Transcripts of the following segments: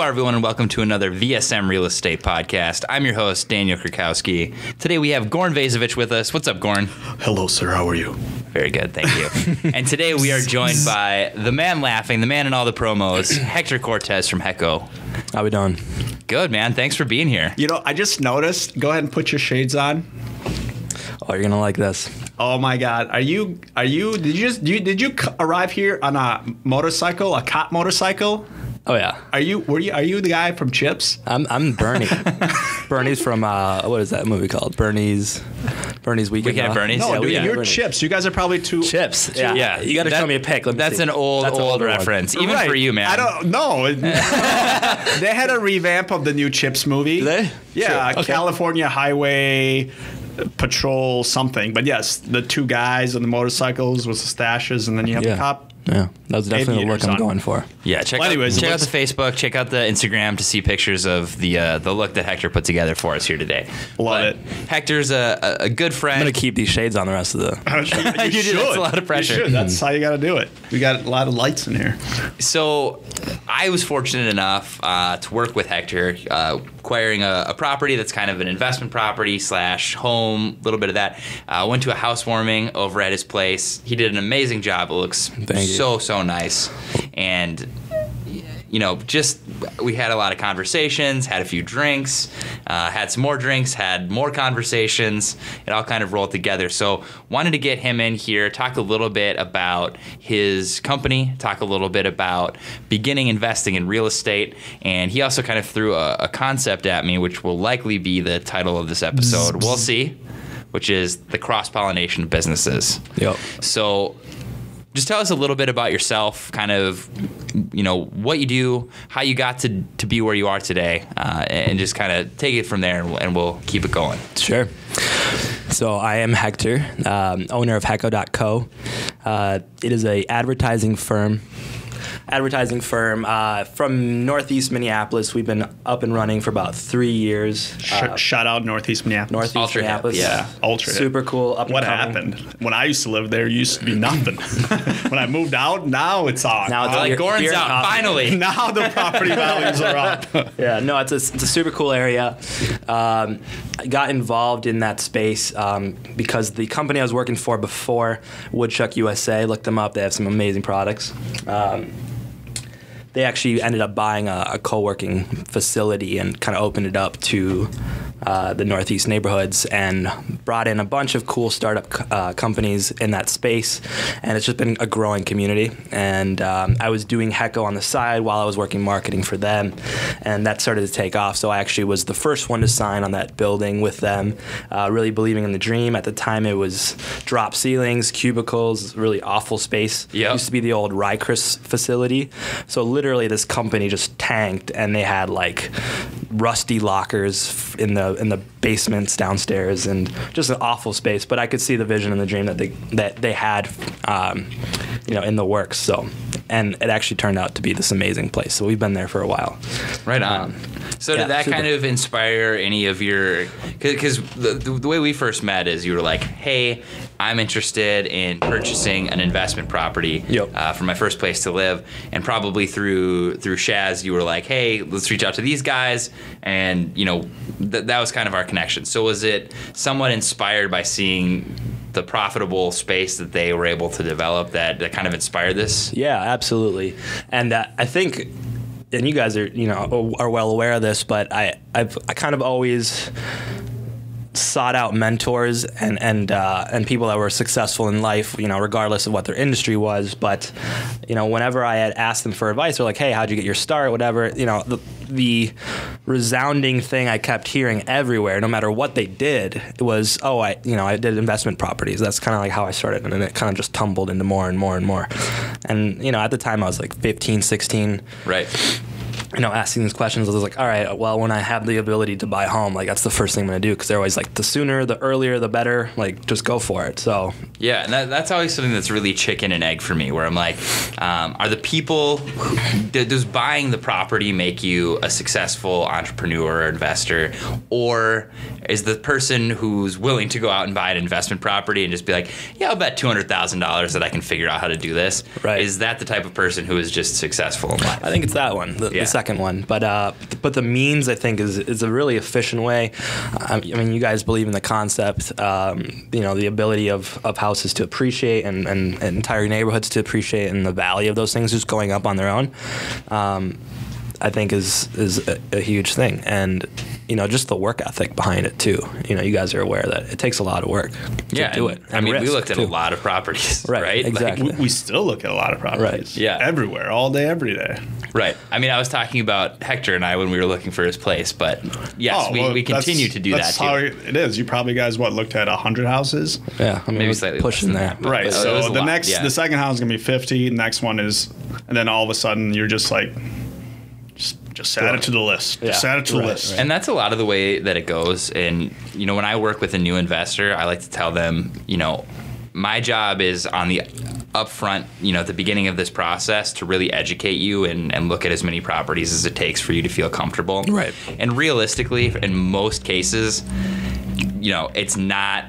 everyone, and welcome to another VSM Real Estate Podcast. I'm your host, Daniel Krakowski. Today we have Goran Vazovic with us. What's up, Goran? Hello, sir. How are you? Very good, thank you. And today we are joined by the man laughing, the man in all the promos, Hector Cortes from HECCO. How we doing? Good, man. Thanks for being here. You know, I just noticed. Go ahead and put your shades on. Oh, you're gonna like this. Oh my God. Did you arrive here on a motorcycle, a cop motorcycle? Oh yeah. Are you the guy from Chips? I'm Bernie. Bernie's from what is that movie called? Bernie's Weekend. Weekend at Bernie's? No, Yeah, dude, you're Bernie's. Chips. You guys are probably two. Chips. Yeah. Yeah. You got to show me a pic. Let me That's see. an old reference, even Right. for you, man. I don't know. They had a revamp of the new Chips movie. Did they? Yeah, Sure. Okay. California Highway Patrol something. But yes, the two guys on the motorcycles with the stashes, and then you have the cop. Yeah, that was definitely the look Aviators I'm on. going for. Yeah, check Well, anyways, out the Facebook, check out the Instagram to see pictures of the look that Hector put together for us here today. Love it. Hector's a good friend. I'm gonna keep these shades on the rest of the. You do. That's a lot of pressure. You should. That's how you got to do it. We got a lot of lights in here. So I was fortunate enough to work with Hector, acquiring a property that's kind of an investment property / home, a little bit of that. Went to a housewarming over at his place. He did an amazing job. It looks so nice. And you know, just we had a lot of conversations, had a few drinks, had some more drinks, had more conversations. It all kind of rolled together. So wanted to get him in here, talk a little bit about his company, talk a little bit about beginning investing in real estate. And he also kind of threw a concept at me, which will likely be the title of this episode. We'll see, which is the cross-pollination of businesses. Yep. So just tell us a little bit about yourself, kind of, you know, what you do, how you got to be where you are today, and just kind of take it from there, and we'll keep it going. Sure. So I am Hector, owner of HECO.co. It is a advertising firm from Northeast Minneapolis. We've been up and running for about 3 years. Shout out Northeast Minneapolis. Ultra hip, Minneapolis. yeah. Ultra hip. Super cool. What happened? When I used to live there, it used to be nothing. When I moved out, now it's on. Now it's Like Goran's out, finally. Now the property values are up. Yeah, no, it's a super cool area. I got involved in that space because the company I was working for before, Woodchuck USA, looked them up. They have some amazing products. They actually ended up buying a co-working facility and kind of opened it up to the Northeast neighborhoods and brought in a bunch of cool startup companies in that space. And it's just been a growing community. And I was doing HECO on the side while I was working marketing for them. And that started to take off. So I actually was the first one to sign on that building with them, really believing in the dream. At the time, it was drop ceilings, cubicles, really awful space. Yep. It used to be the old Rycris facility. So literally this company just tanked, and they had like rusty lockers in the basements downstairs, and just an awful space. But I could see the vision and the dream that they had, in the works. So, and it actually turned out to be this amazing place. So we've been there for a while. Right on. So did that kind of inspire any of your, because the way we first met is you were like, hey, I'm interested in purchasing an investment property for my first place to live. And probably through Shaz, you were like, hey, let's reach out to these guys. And, you know, that was kind of our connection. So was it somewhat inspired by seeing the profitable space that they were able to develop that kind of inspired this? Yeah, absolutely. And I think, and you guys are well aware of this, but I kind of always sought out mentors and people that were successful in life, regardless of what their industry was. But, whenever I had asked them for advice, they're like, hey, how'd you get your start? Whatever, the resounding thing I kept hearing everywhere, no matter what they did, it was, I did investment properties. That's kind of like how I started. And then it kind of just tumbled into more and more and more. And, at the time I was like 15, 16. Right. Asking these questions, I was like, all right, well, when I have the ability to buy a home, like, that's the first thing I'm going to do, because they're always like, the sooner, the earlier, the better, like, just go for it. So yeah, and that's always something that's really chicken and egg for me, where I'm like, are the people, does buying the property make you a successful entrepreneur or investor, or is the person who's willing to go out and buy an investment property and just be like, yeah, I'll bet $200,000 that I can figure out how to do this, right, is that the type of person who is just successful in life? I think it's that one. The second one. But the means, I think, is a really efficient way. I mean, you guys believe in the concept, the ability of houses to appreciate and entire neighborhoods to appreciate, and the value of those things just going up on their own. I think is a huge thing, and just the work ethic behind it too. You guys are aware that it takes a lot of work to do it. I mean, we looked at a lot of properties, right? Exactly. We still look at a lot of properties, right? Yeah, everywhere, all day, every day. Right. I mean, I was talking about Hector and I when we were looking for his place, but yes, we continue to do that too. That's how it is. You probably guys looked at 100 houses? Yeah, I mean, maybe slightly pushing that. Right. So the second house is gonna be 50. The next one is, and then all of a sudden you're just like. Just add it to the list. Just add it to the list. And that's a lot of the way that it goes. And, when I work with a new investor, I like to tell them, my job is on the upfront, at the beginning of this process to really educate you and look at as many properties as it takes for you to feel comfortable. Right. And realistically, in most cases, it's not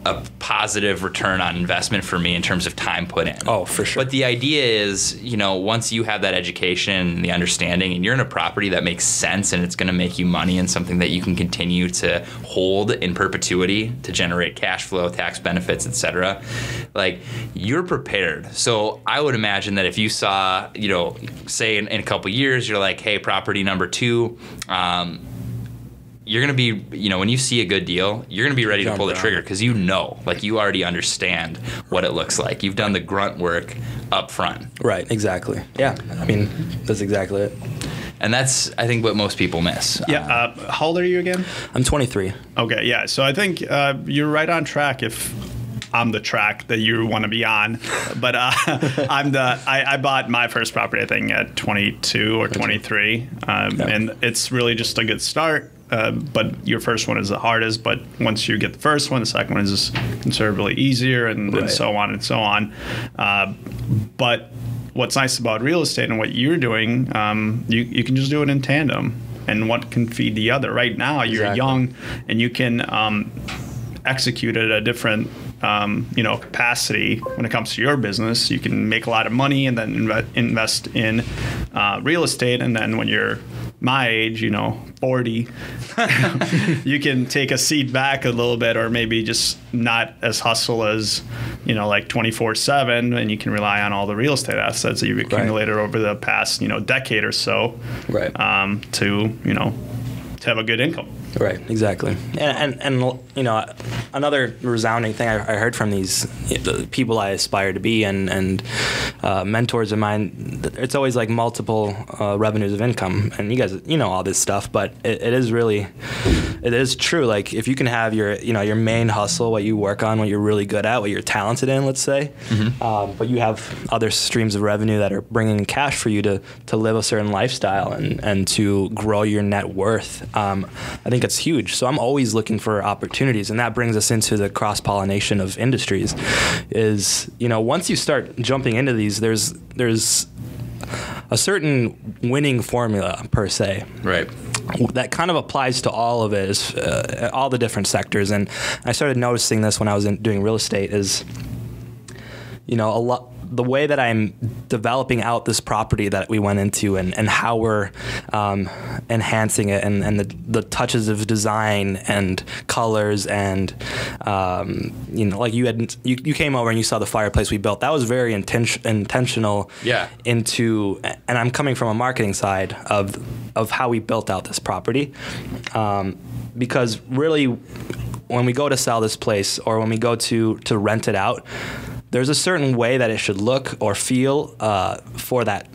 a positive return on investment for me in terms of time put in. Oh, for sure. But the idea is, once you have that education and the understanding, and you're in a property that makes sense and it's going to make you money and something that you can continue to hold in perpetuity to generate cash flow, tax benefits, etc., like, you're prepared. So I would imagine that if you saw, say in a couple years, you're like, hey, property number 2, you're going to be, when you see a good deal, you're going to be ready to pull the trigger because you already understand what it looks like. You've done the grunt work up front. Right, exactly. Yeah, I mean, that's exactly it. And that's, I think, what most people miss. Yeah. How old are you again? I'm 23. Okay, yeah. So I think you're right on track if I'm the track that you want to be on. But I bought my first property, I think, at 22 or 23. And it's really just a good start. But your first one is the hardest. But once you get the first one, the second one is just considerably easier, and so on and so on. But what's nice about real estate and what you're doing, you can just do it in tandem, and one can feed the other. Right now, you're young, and you can execute at a different capacity when it comes to your business. You can make a lot of money and then invest in real estate, and then when you're my age, 40, you can take a seat back a little bit, or maybe just not as hustle as, like 24/7, and you can rely on all the real estate assets that you've accumulated over the past, decade or so, to have a good income. Right, exactly. And another resounding thing I heard from the people I aspire to be and mentors of mine, it's always like multiple revenues of income. And you guys, all this stuff, but it is true. Like, if you can have your main hustle, what you work on, what you're really good at, what you're talented in, let's say, but you have other streams of revenue that are bringing in cash for you to live a certain lifestyle and to grow your net worth. I think it's huge. So I'm always looking for opportunities, and that brings us into the cross-pollination of industries. Is, once you start jumping into these, there's a certain winning formula per se. Right. That kind of applies to all of it, all the different sectors. And I started noticing this when I was doing real estate is, the way that I'm developing out this property that we went into and how we're enhancing it and the touches of design and colors and like you came over and you saw the fireplace we built. That was very intentional. Yeah. And I'm coming from a marketing side of how we built out this property, because really when we go to sell this place or when we go to rent it out, there's a certain way that it should look or feel for that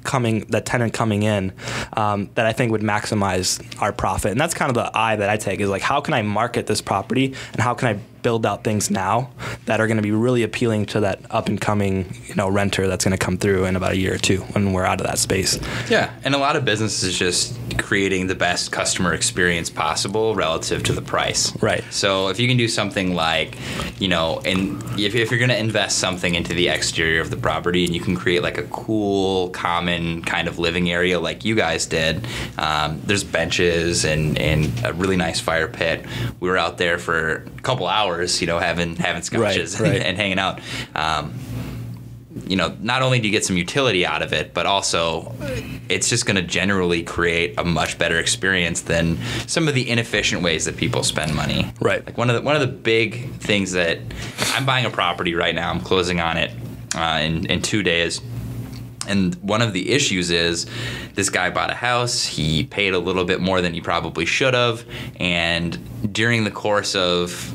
tenant coming in that I think would maximize our profit. And that's kind of the eye that I take, is like, how can I market this property and how can I build out things now that are going to be really appealing to that up and coming renter that's going to come through in about a year or two when we're out of that space. Yeah. And a lot of business is just creating the best customer experience possible relative to the price. Right. So if you can do something like, and if you're going to invest something into the exterior of the property and you can create like a cool, common kind of living area like you guys did, there's benches and a really nice fire pit. We were out there for a couple hours, having scotches and hanging out. not only do you get some utility out of it, but also it's just going to generally create a much better experience than some of the inefficient ways that people spend money. Right. Like one of the big things that I'm buying a property right now. I'm closing on it in 2 days. And one of the issues is this guy bought a house. He paid a little bit more than he probably should have. And during the course of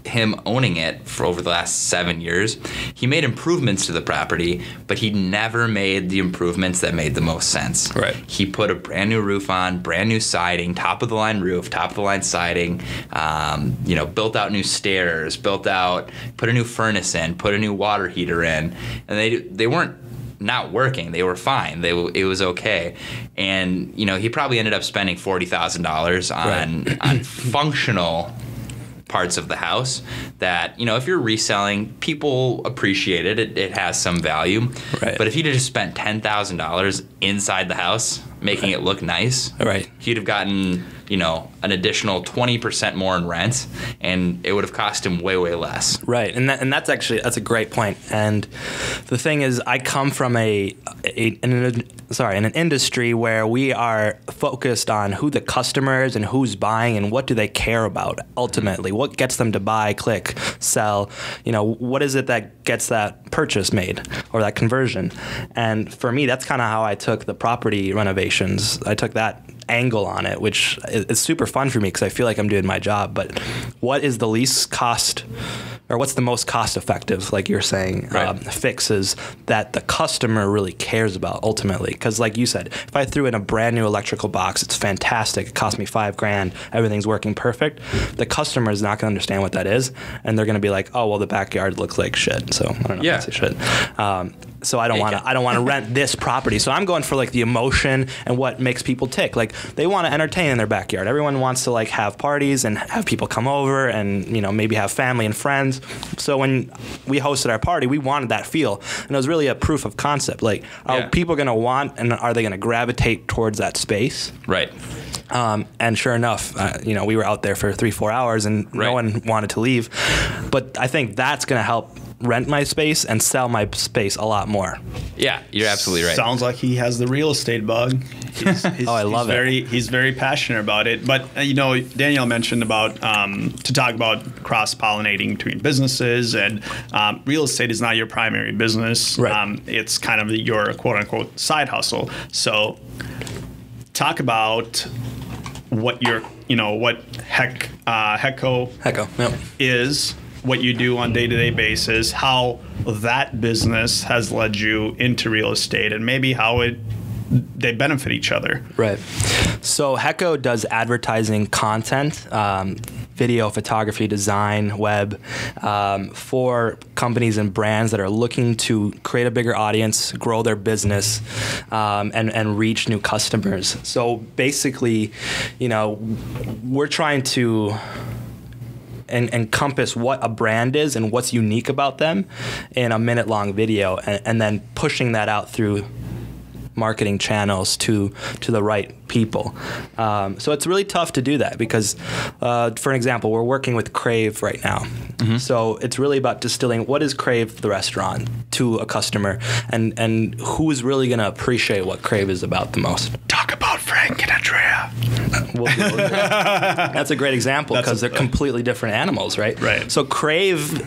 him owning it for over the last 7 years, he made improvements to the property, but he never made the improvements that made the most sense. Right. He put a brand new roof on, brand new siding, top of the line roof, top of the line siding, built out new stairs, put a new furnace in, put a new water heater in, and they weren't not working. They were fine. It was okay. And, he probably ended up spending $40,000 on functional parts of the house that, if you're reselling, people appreciate it. It has some value. Right. But if he'd have just spent $10,000 inside the house, making it look nice, he'd have gotten, an additional 20% more in rent, and it would have cost him way, way less. Right. And that's a great point. And the thing is, I come from an industry where we are focused on who the customer is and who's buying and what do they care about ultimately. What gets them to buy, click, sell? What is it that gets that purchase made or that conversion? And for me, that's kind of how I took the property renovations. I took that angle on it, which is super fun for me because I feel like I'm doing my job. But what is the least cost, or what's the most cost effective, like you're saying, fixes that the customer really cares about ultimately? Because like you said, if I threw in a brand new electrical box, it's fantastic. It cost me $5,000. Everything's working perfect. The customer is not going to understand what that is, and they're going to be like, "Oh, well, the backyard looks like shit." So I don't know if I say shit. So I don't want to rent this property. So I'm going for like the emotion and what makes people tick. Like they want to entertain in their backyard. Everyone wants to like have parties and have people come over and maybe have family and friends. So when we hosted our party, we wanted that feel, and it was really a proof of concept. Like, are people going to want and are they going to gravitate towards that space? Right. And sure enough, we were out there for 3-4 hours and no one wanted to leave. But I think that's going to help rent my space and sell my space a lot more. Yeah, you're absolutely right. Sounds like he has the real estate bug. I love it. He's very passionate about it. But, Daniel mentioned about to talk about cross-pollinating between businesses, and real estate is not your primary business. Right. It's kind of your quote-unquote side hustle. So talk about what your, what HECCO is, what you do on a day-to-day basis, how that business has led you into real estate, and maybe how they benefit each other. Right. So HECCO does advertising content, video, photography, design, web, for companies and brands that are looking to create a bigger audience, grow their business, and reach new customers. So basically, we're trying to encompass what a brand is and what's unique about them in a minute-long video, and then pushing that out through marketing channels to the right people. So it's really tough to do that because, for an example, we're working with Crave right now. Mm-hmm. So it's really about distilling what is Crave the restaurant to a customer, and who is really going to appreciate what Crave is about the most. Talk about Frank and Andrea. That's a great example because they're completely different animals, right? Right. So Crave's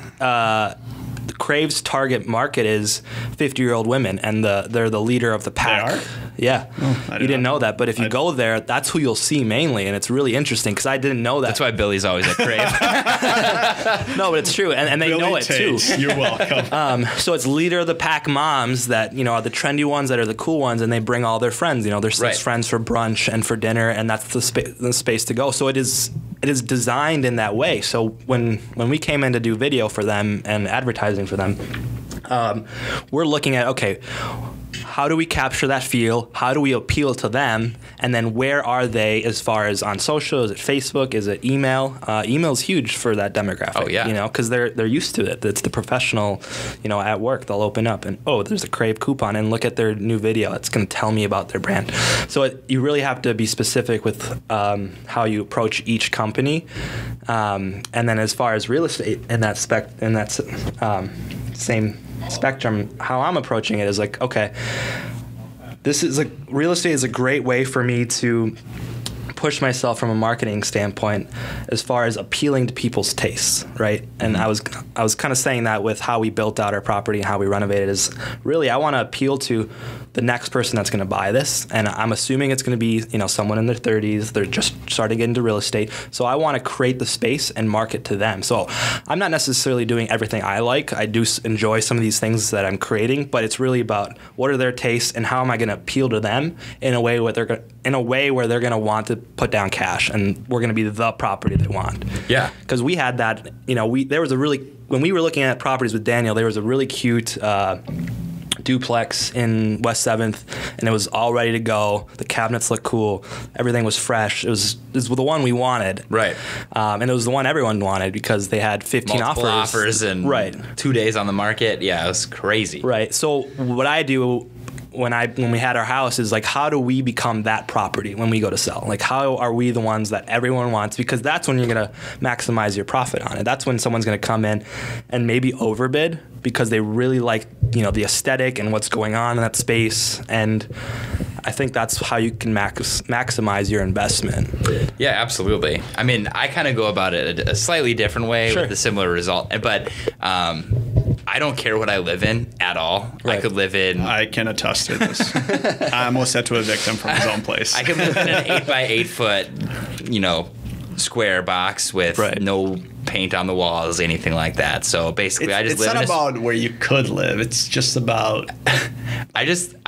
target market is 50-year-old women, and they're the leader of the pack. They are? Yeah. Oh, you didn't know that, but if you go there, that's who you'll see mainly, and it's really interesting because I didn't know that. That's why Billy's always at Crave. No, but it's true, and they know it too. You're welcome. So it's leader of the pack moms that are the trendy ones, that are the cool ones, and they bring all their friends. Their 6 friends for brunch and for dinner, and that's the space to go. So it is designed in that way. So when we came in to do video for them and advertising for them, we're looking at, okay, how do we capture that feel? How do we appeal to them? And then where are they as far as on social? Is it Facebook? Is it email? Email is huge for that demographic. Oh, yeah. Because they're used to it. It's the professional, at work, they'll open up and, there's a Crave coupon, and look at their new video. It's going to tell me about their brand. So you really have to be specific with how you approach each company. And then as far as real estate in that same spectrum, how I'm approaching it is like, okay, this is like real estate is a great way for me to push myself from a marketing standpoint as far as appealing to people's tastes, right? And I was kind of saying that with how we built out our property and how we renovated is really I want to appeal to the next person that's going to buy this, and I'm assuming it's going to be someone in their 30s. They're just starting into real estate, so I want to create the space and market to them. So I'm not necessarily doing everything I like. I do enjoy some of these things that I'm creating, but it's really about what are their tastes and how am I going to appeal to them in a way where they're going to want to put down cash, and we're going to be the property they want. Yeah, because we had that. When we were looking at properties with Daniel, there was a really cute duplex in West 7th, and it was all ready to go. The cabinets looked cool. Everything was fresh. It was the one we wanted. Right. And it was the one everyone wanted because they had 15 multiple offers and right. 2 days on the market. Yeah, it was crazy. Right. So what I do when we had our house is like, how do we become that property when we go to sell? Like, how are we the ones that everyone wants? Because that's when you're going to maximize your profit on it. That's when someone's going to come in and maybe overbid because they really like, the aesthetic and what's going on in that space. And I think that's how you can maximize your investment. Yeah, absolutely. I mean, I kind of go about it a slightly different way with a similar result. But I don't care what I live in at all. Right. I could live in... I can attest to this. I almost said to a victim from his own place. I could live in an 8 by 8 foot, square box with no paint on the walls, anything like that. So basically, I just live in It's not about where you could live. It's just about... I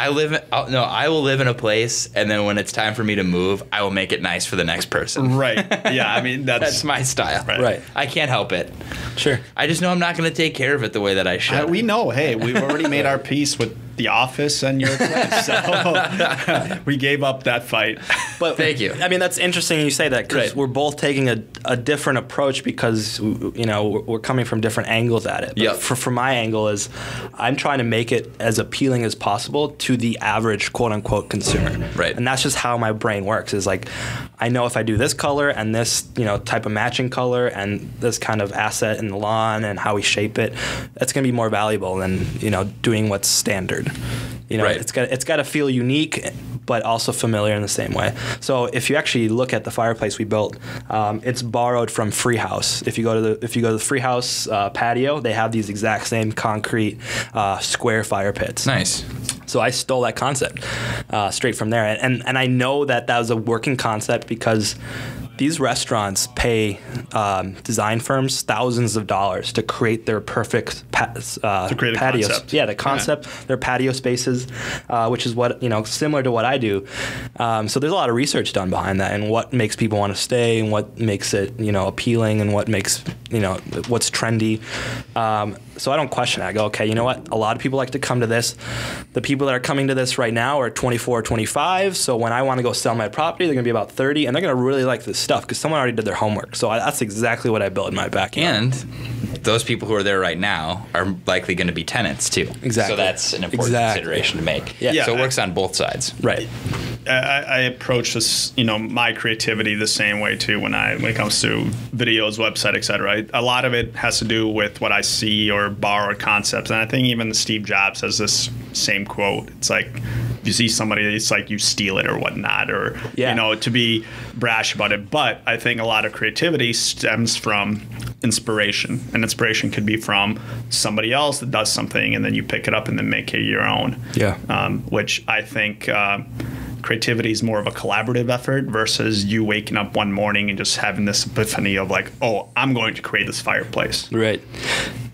will live in a place, and then when it's time for me to move, I will make it nice for the next person. Right. Yeah, I mean, that's my style. Right. I can't help it. Sure. I just know I'm not going to take care of it the way that I should. We know, hey, we've already made our peace with the office and your place, so we gave up that fight. But thank you. I mean, that's interesting you say that because we're both taking a different approach because we're coming from different angles at it. Yeah. For my angle is I'm trying to make it as appealing as possible to the average quote unquote consumer. Right. And that's just how my brain works. Is like I know if I do this color and this type of matching color and this kind of asset in the lawn and how we shape it, that's going to be more valuable than doing what's standard. It's got to feel unique, but also familiar in the same way. So if you actually look at the fireplace we built, it's borrowed from Freehouse. If you go to the Freehouse patio, they have these exact same concrete square fire pits. Nice. So I stole that concept straight from there, and I know that was a working concept because these restaurants pay design firms thousands of dollars to create their perfect patios. Concept. Yeah, the concept, their patio spaces, which is what similar to what I do. So there's a lot of research done behind that, and what makes people want to stay, and what makes it appealing, and what makes what's trendy. So I don't question it. I go, okay, you know what? A lot of people like to come to this. The people that are coming to this right now are 24, 25. So when I want to go sell my property, they're going to be about 30, and they're going to really like this stuff because someone already did their homework. So that's exactly what I built in my backyard. And those people who are there right now are likely going to be tenants too. Exactly. So that's an important consideration to make. Yeah. So it works on both sides. Right. I approach this, my creativity the same way too when it comes to videos, website, etc. A lot of it has to do with what I see or borrowed concepts, and I think even Steve Jobs has this same quote. It's like if you see somebody, it's like you steal it or whatnot, or to be brash about it. But I think a lot of creativity stems from inspiration, and inspiration could be from somebody else that does something, and then you pick it up and then make it your own. Yeah. Which I think. Creativity is more of a collaborative effort versus you waking up one morning and just having this epiphany of like, oh, I'm going to create this fireplace. Right.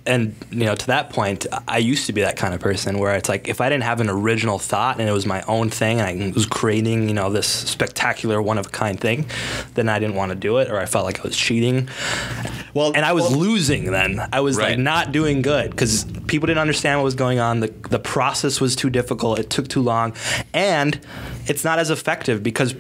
And, to that point, I used to be that kind of person where it's like if I didn't have an original thought and it was my own thing and I was creating, this spectacular one-of-a-kind thing, then I didn't want to do it or I felt like I was cheating. And I was losing then. I was like not doing good because people didn't understand what was going on. The process was too difficult. It took too long. And it's not as effective because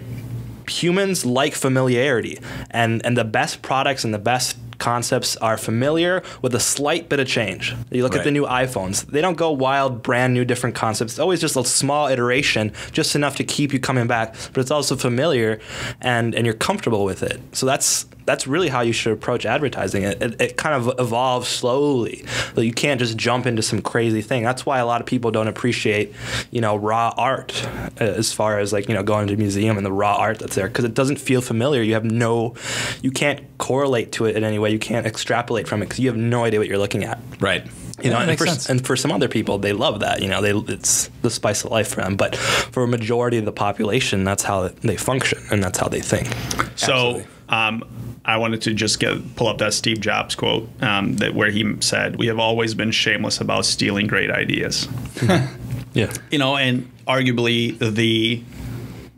humans like familiarity. And the best products and the best concepts are familiar with a slight bit of change. You look at the new iPhones. They don't go wild, brand new, different concepts. It's always just a small iteration, just enough to keep you coming back, but it's also familiar and you're comfortable with it. So that's that's really how you should approach advertising. It kind of evolves slowly. You can't just jump into some crazy thing. That's why a lot of people don't appreciate, raw art as far as like, going to a museum and the raw art that's there, because it doesn't feel familiar. You can't correlate to it in any way. You can't extrapolate from it because you have no idea what you're looking at. Right. And for some other people, they love that. It's the spice of life for them. But for a majority of the population, that's how they function and that's how they think. So I wanted to just pull up that Steve Jobs quote where he said, "We have always been shameless about stealing great ideas." Yeah. And arguably the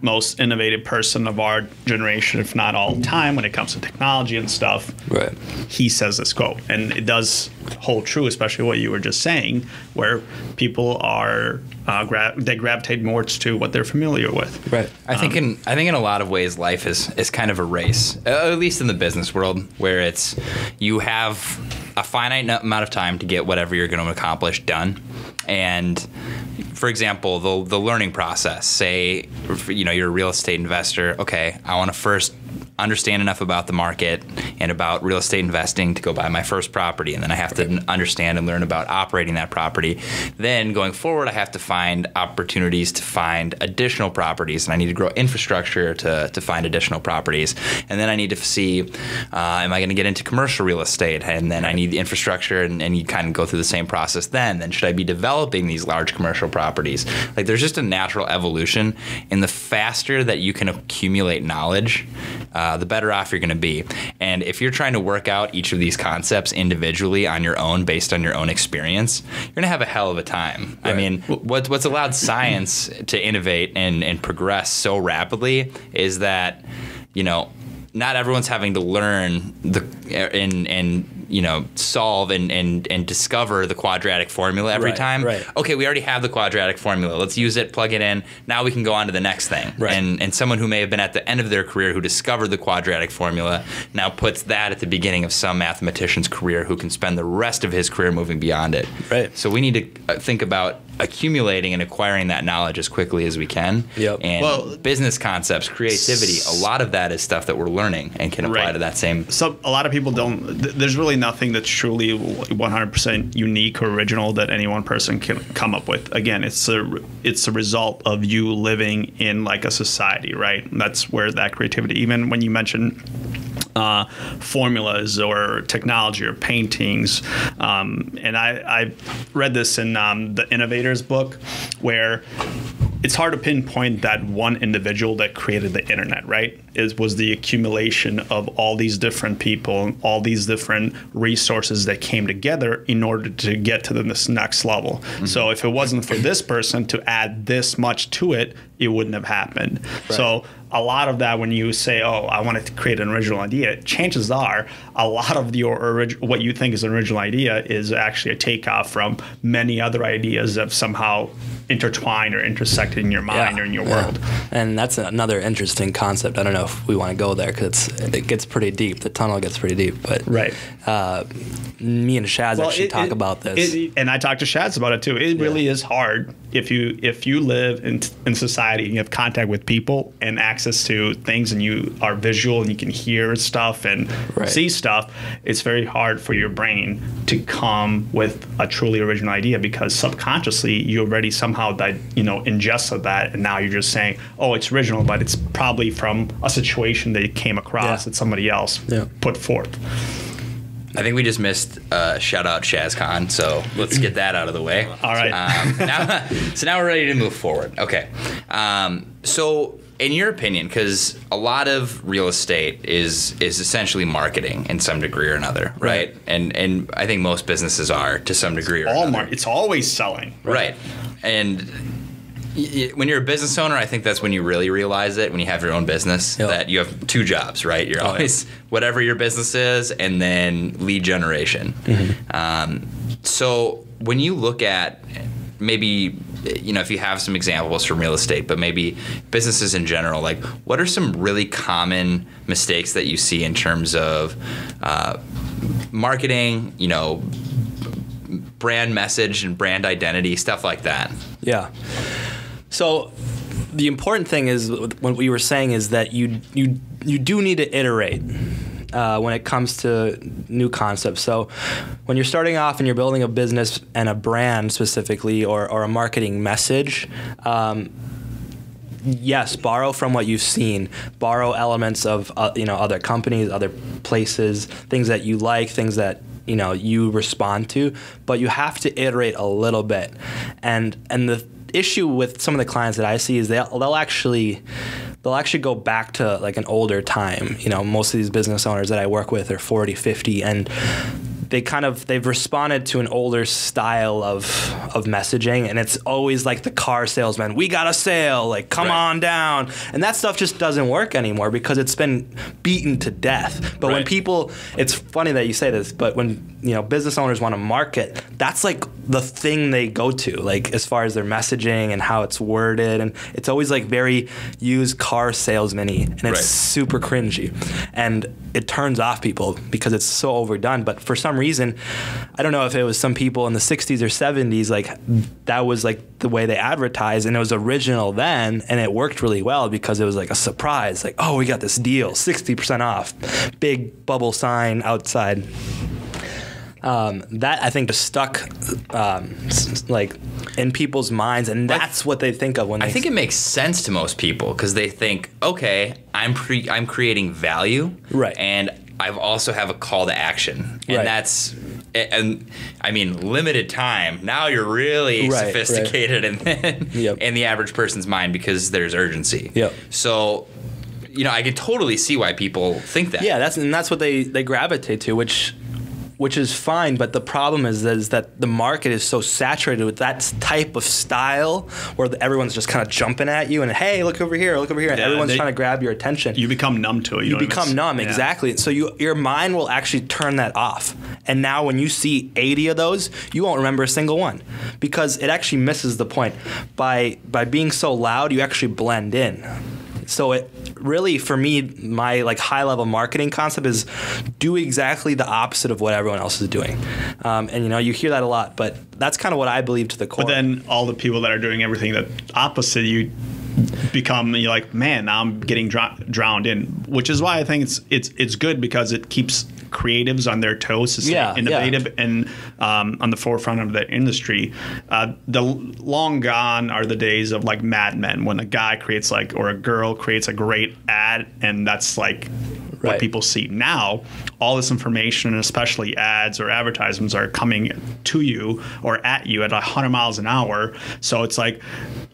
most innovative person of our generation, if not all time, when it comes to technology and stuff. Right. He says this quote, and it does hold true, especially what you were just saying, where people are they gravitate more to what they're familiar with. Right. I think in a lot of ways, life is kind of a race, at least in the business world, where you have a finite amount of time to get whatever you're going to accomplish done. And for example, the learning process, say, you're a real estate investor. Okay, I want to first understand enough about the market and about real estate investing to go buy my first property. And then I have to understand and learn about operating that property. Then going forward, I have to find opportunities to find additional properties. And I need to grow infrastructure to find additional properties. And then I need to see, am I going to get into commercial real estate? And then I need the infrastructure, and you kind of go through the same process then. Then should I be developing these large commercial properties? Like, there's just a natural evolution. And the faster that you can accumulate knowledge, the better off you're going to be. And if you're trying to work out each of these concepts individually on your own, based on your own experience, you're going to have a hell of a time. Right. I mean, what's allowed science to innovate and progress so rapidly is that, not everyone's having to learn solve and discover the quadratic formula every time. Right. Okay, we already have the quadratic formula. Let's use it, plug it in. Now we can go on to the next thing. Right. And someone who may have been at the end of their career who discovered the quadratic formula now puts that at the beginning of some mathematician's career who can spend the rest of his career moving beyond it. Right. So we need to think about accumulating and acquiring that knowledge as quickly as we can. Yep. And business concepts, creativity, a lot of that is stuff that we're learning and can apply to that same. So a lot of people don't. There's really nothing that's truly 100% unique or original that any one person can come up with. Again, it's a result of you living in like a society, right? And that's where that creativity. Even when you mention formulas or technology or paintings, and I read this in the Innovators book, where it's hard to pinpoint that one individual that created the internet, right? It was the accumulation of all these different people, all these different resources that came together in order to get to this next level. Mm-hmm. So if it wasn't for this person to add this much to it, it wouldn't have happened. Right. So a lot of that, when you say, oh, I wanted to create an original idea, chances are a lot of what you think is an original idea is actually a takeoff from many other ideas that have somehow intertwined or intersected in your mind or in your world. And that's another interesting concept. I don't know if we want to go there because it gets pretty deep. The tunnel gets pretty deep. But me and Shaz actually talk about this. And I talk to Shaz about it too. It really is hard if you live in society and you have contact with people and access to things, and you are visual and you can hear stuff and see stuff. It's very hard for your brain to come with a truly original idea, because subconsciously you already somehow ingested that, and now you're just saying, oh, it's original, but it's probably from a situation that you came across that somebody else put forth. I think we just missed shout out Shaz Khan, so let's get that out of the way. All right. Now we're ready to move forward. Okay. So in your opinion, because a lot of real estate is essentially marketing in some degree or another, right? And I think most businesses are to some degree or another. It's always selling. Right. And when you're a business owner, I think that's when you really realize it, when you have your own business, that you have two jobs, right? You're always whatever your business is, and then lead generation. Mm-hmm. So when you look at maybe, if you have some examples from real estate, but maybe businesses in general, like what are some really common mistakes that you see in terms of marketing, brand message and brand identity, stuff like that? Yeah. So the important thing is what we were saying is that you do need to iterate. when it comes to new concepts. So when you're starting off and you're building a business and a brand specifically, or a marketing message, yes, borrow from what you've seen. Borrow elements of other companies, other places, things that you like, things that you respond to. But you have to iterate a little bit. And the issue with some of the clients that I see is they'll actually go back to like an older time. Most of these business owners that I work with are 40, 50, and they've responded to an older style of messaging, and it's always like the car salesman, we got a sale, like come on down. And that stuff just doesn't work anymore because it's been beaten to death. But when people, it's funny that you say this, but when business owners want to market, that's like the thing they go to, like as far as their messaging and how it's worded, and it's always like very used car salesman-y, and it's super cringy, and it turns off people because it's so overdone. But for some reason, I don't know if it was some people in the 60s or 70s, like that was like the way they advertised, and it was original then, and it worked really well because it was like a surprise, like, oh, we got this deal, 60% off, big bubble sign outside. That I think just stuck like in people's minds, and that's what they think of when I think it makes sense to most people because they think, okay, I'm creating value, right, and I also have a call to action, and that's, and I mean, limited time. Now you're really sophisticated in the average person's mind because there's urgency. Yep. So, I can totally see why people think that. Yeah, that's what they gravitate to, which is fine, but the problem is that the market is so saturated with that type of style where everyone's just kind of jumping at you and, hey, look over here, and everyone's trying to grab your attention. You become numb to it. You become numb, exactly. So your mind will actually turn that off. And now when you see 80 of those, you won't remember a single one because it actually misses the point. By being so loud, you actually blend in. So it really, for me, my like high level marketing concept is do exactly the opposite of what everyone else is doing. And you hear that a lot, but that's kind of what I believe to the core. But then all the people that are doing everything that opposite, you're like, man, now I'm getting drowned in, which is why I think it's good because it keeps creatives on their toes to stay innovative and on the forefront of the industry. The long gone are the days of like Mad Men when a guy creates or a girl creates a great ad and that's like what people see. Now all this information, and especially ads or advertisements, are coming to you or at you at 100 miles an hour. So it's like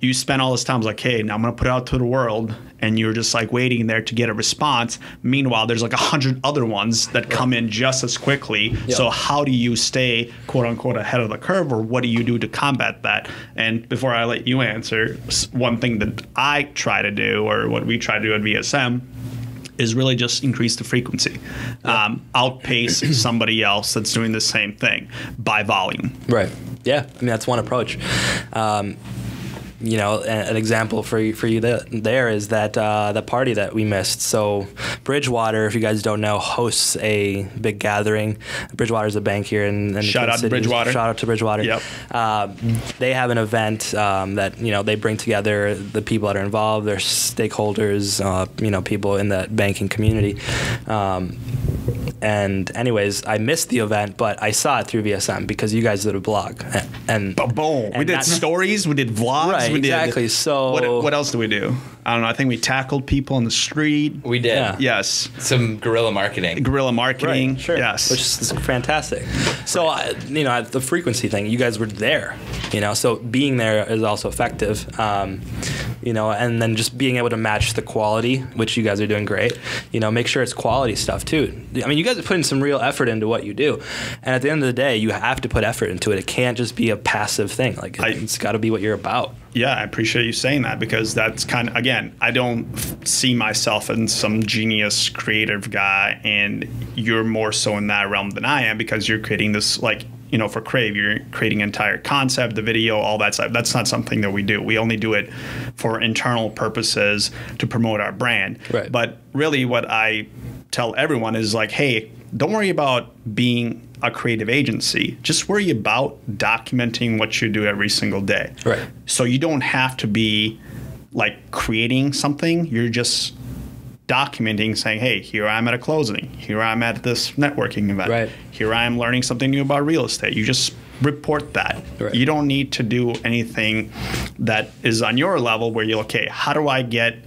you spend all this time like, hey, now I'm gonna put it out to the world, and you're just like waiting there to get a response. Meanwhile, there's like 100 other ones that come in just as quickly. Yep. So how do you stay, quote unquote, ahead of the curve, or what do you do to combat that? And before I let you answer, one thing that I try to do, or what we try to do at VSM, is really just increase the frequency. Outpace somebody else that's doing the same thing by volume. Right. Yeah. I mean, that's one approach. An example for you there is that the party that we missed. So Bridgewater, if you guys don't know, hosts a big gathering. Bridgewater is a bank here in Shout out to Bridgewater. Shout out to Bridgewater. Yep. They have an event that they bring together the people that are involved, their stakeholders, people in the banking community. And anyways, I missed the event, but I saw it through VSM because you guys did a blog. And boom, we did stories, we did vlogs. Right, we did, exactly. So what else do we do? I don't know. I think we tackled people on the street. We did. Yeah. Yes. Some guerrilla marketing. Right, sure. Yes. Which is fantastic. So, the frequency thing, you guys were there, so being there is also effective, and then just being able to match the quality, which you guys are doing great, make sure it's quality stuff too. I mean, you guys are putting some real effort into what you do. And at the end of the day, you have to put effort into it. It can't just be a passive thing. Like it's got to be what you're about. Yeah, I appreciate you saying that because that's kind of, again, I don't see myself as some genius creative guy, and you're more so in that realm than I am because you're creating this, for Crave, you're creating an entire concept, the video, all that stuff. That's not something that we do. We only do it for internal purposes to promote our brand. Right. But really what I tell everyone is like, hey, don't worry about being a creative agency. Just worry about documenting what you do every single day. Right. So you don't have to be like creating something. You're just documenting, saying, hey, here I am at a closing. Here I am at this networking event. Right. Here I am learning something new about real estate. You just report that. Right. You don't need to do anything that is on your level where you're, okay, how do I get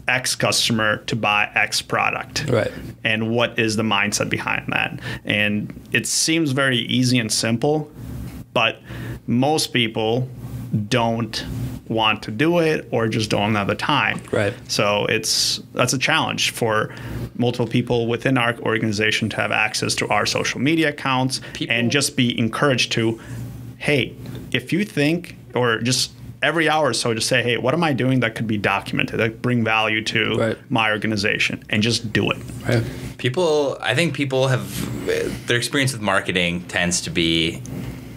X customer to buy X product? Right. And what is the mindset behind that? And it seems very easy and simple, but most people don't want to do it or just don't have the time. Right. So that's a challenge for multiple people within our organization to have access to our social media accounts and just be encouraged to, hey, if you think, or just every hour or so, just say, hey, what am I doing that could be documented, that bring value to my organization, and just do it. Right. I think people have, their experience with marketing tends to be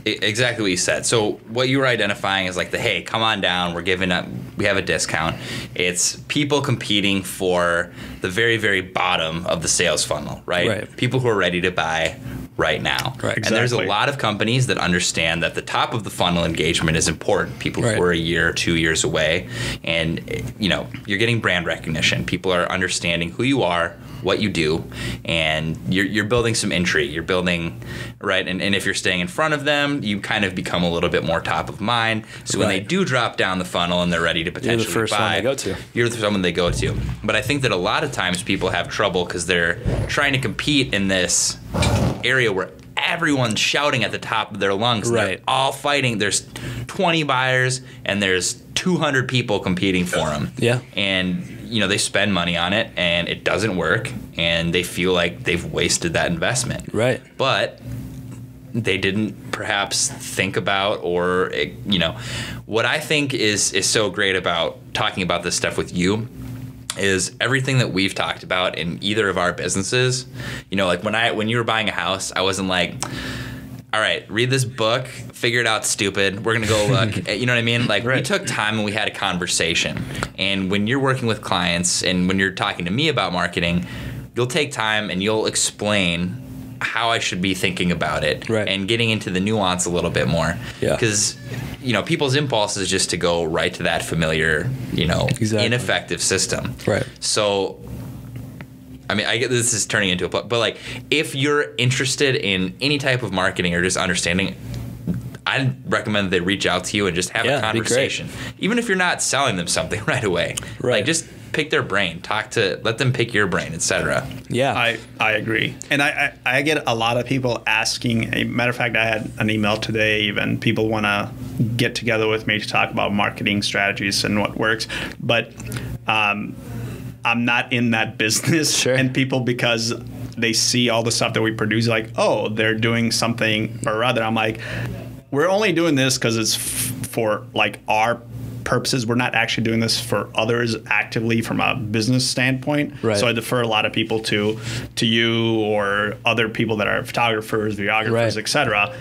exactly what you said. So what you were identifying is like hey, come on down, we have a discount. It's people competing for the very, very bottom of the sales funnel, right? People who are ready to buy right now. Right. And there's a lot of companies that understand that the top of the funnel engagement is important. People who are a year, 2 years away. And, you're getting brand recognition. People are understanding who you are, what you do, and you're building some intrigue. You're building, right? And if you're staying in front of them, you kind of become a little bit more top of mind. So when they do drop down the funnel and they're ready to potentially buy, you're the first one they go to. You're the someone they go to. But I think that a lot of times people have trouble because they're trying to compete in this area where everyone's shouting at the top of their lungs. Right. They're all fighting. There's 20 buyers and there's 200 people competing for them. Yeah. And they spend money on it and it doesn't work and they feel like they've wasted that investment. Right. But they didn't perhaps think about, or what I think is so great about talking about this stuff with you is everything that we've talked about in either of our businesses. Like when you were buying a house, I wasn't like, all right, read this book, figure it out, stupid. We're going to go look. You know what I mean? Like we took time and we had a conversation. And when you're working with clients and when you're talking to me about marketing, you'll take time and you'll explain how I should be thinking about it and getting into the nuance a little bit more. Yeah. Because, people's impulse is just to go right to that familiar, ineffective system. Right. So, I mean, I get this is turning into a, but like, if you're interested in any type of marketing or just understanding, I'd recommend that they reach out to you and just have a conversation. Even if you're not selling them something right away. Right. Like, just pick their brain, let them pick your brain, etc. Yeah. I agree. And I get a lot of people asking, a matter of fact, I had an email today, even people want to get together with me to talk about marketing strategies and what works. But I'm not in that business. Sure. And people, because they see all the stuff that we produce, like, oh, they're doing something or other. I'm like, we're only doing this because it's for like our purposes. We're not actually doing this for others actively from a business standpoint. Right. So I defer a lot of people to you or other people that are photographers, videographers, et cetera.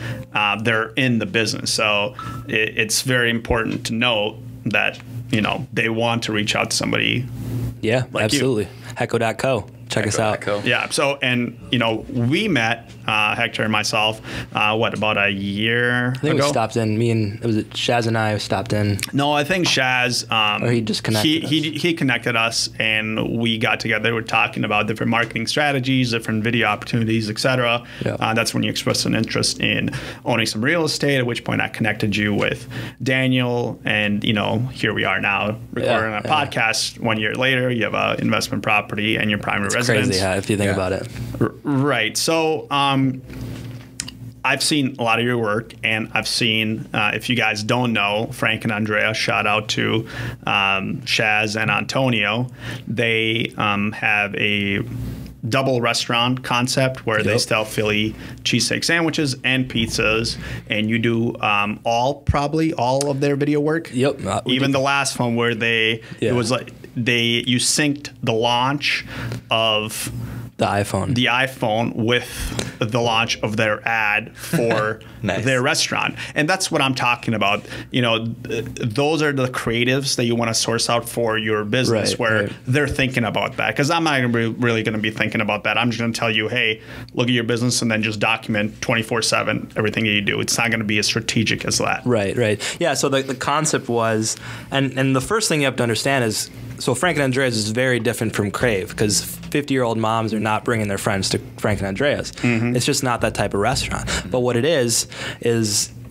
They're in the business. So it's very important to know that, they want to reach out to somebody. Yeah, like absolutely. HECO.co. Check us out. Yeah. So, and, we met, Hector and myself, about a year ago? I think we stopped in. Was it Shaz and I stopped in? No, I think Shaz. Or he just connected us. He connected us, and we got together. We're talking about different marketing strategies, different video opportunities, etc. Yeah. That's when you expressed an interest in owning some real estate, at which point I connected you with Daniel. And, here we are now recording a podcast 1 year later. You have an investment property and your primary residence. Crazy, if you think about it. Right. So I've seen a lot of your work, and I've seen, if you guys don't know, Frank and Andrea, shout out to Shaz and Antonio. They have a double restaurant concept where they sell Philly cheesesteak sandwiches and pizzas, and you do probably all of their video work. Yep. Even the last one where it was like you synced the launch of the iPhone with the launch of their ad for Nice. their restaurant. And that's what I'm talking about. You know, those are the creatives that you want to source out for your business, where they're thinking about that. Because I'm not really going to be thinking about that. I'm just going to tell you, hey, look at your business and then just document 24/7 everything that you do. It's not going to be as strategic as that. Right. Yeah, so the concept was, and the first thing you have to understand is, so Frank and Andreas is very different from Crave, because 50-year-old moms are not bringing their friends to Frank and Andreas. It's just not that type of restaurant. But what it is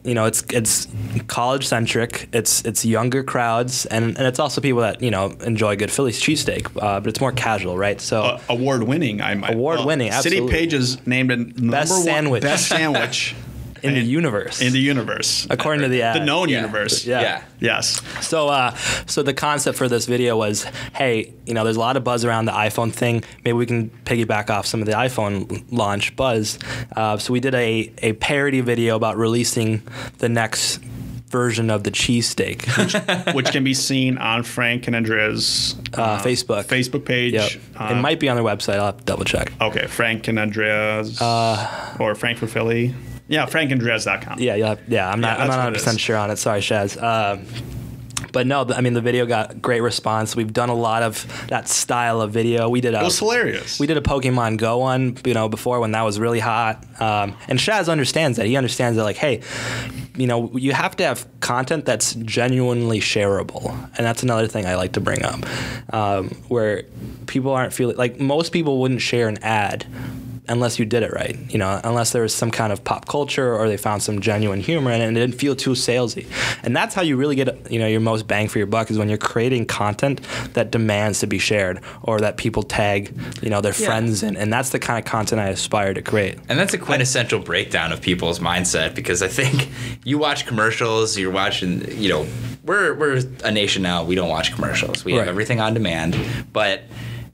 you know, it's college centric. It's younger crowds, and it's also people that, you know, enjoy good Philly cheesesteak. But it's more casual, right? So award winning. Award-winning, absolutely. City Pages named it Best sandwich. Best sandwich. in the universe. In the universe. According to the ad. The known universe. Yeah. Yes. So the concept for this video was, hey, you know, there's a lot of buzz around the iPhone thing. Maybe we can piggyback off some of the iPhone launch buzz. So we did a parody video about releasing the next version of the cheesesteak, which can be seen on Frank and Andrea's Facebook page. Yep. It might be on their website. I'll have to double check. Okay, Frank and Andrea's or Frank for Philly. Yeah, frankandreas.com. I'm not 100% sure on it. Sorry, Shaz. But no, I mean, the video got great response. We've done a lot of that style of video. It was hilarious. We did a Pokemon Go one, you know, before when that was really hot. And Shaz understands that. He understands that, like, hey, you know, you have to have content that's genuinely shareable. And that's another thing I like to bring up, where people aren't feeling like most people wouldn't share an ad unless you did it right, you know, unless there was some kind of pop culture or they found some genuine humor in it and it didn't feel too salesy. And that's how you really get, you know, your most bang for your buck, is when you're creating content that demands to be shared or that people tag, you know, their friends in. And that's the kind of content I aspire to create. And that's a quintessential breakdown of people's mindset, because I think you watch commercials, you're watching, you know, we're a nation now, we don't watch commercials. We have everything on demand, but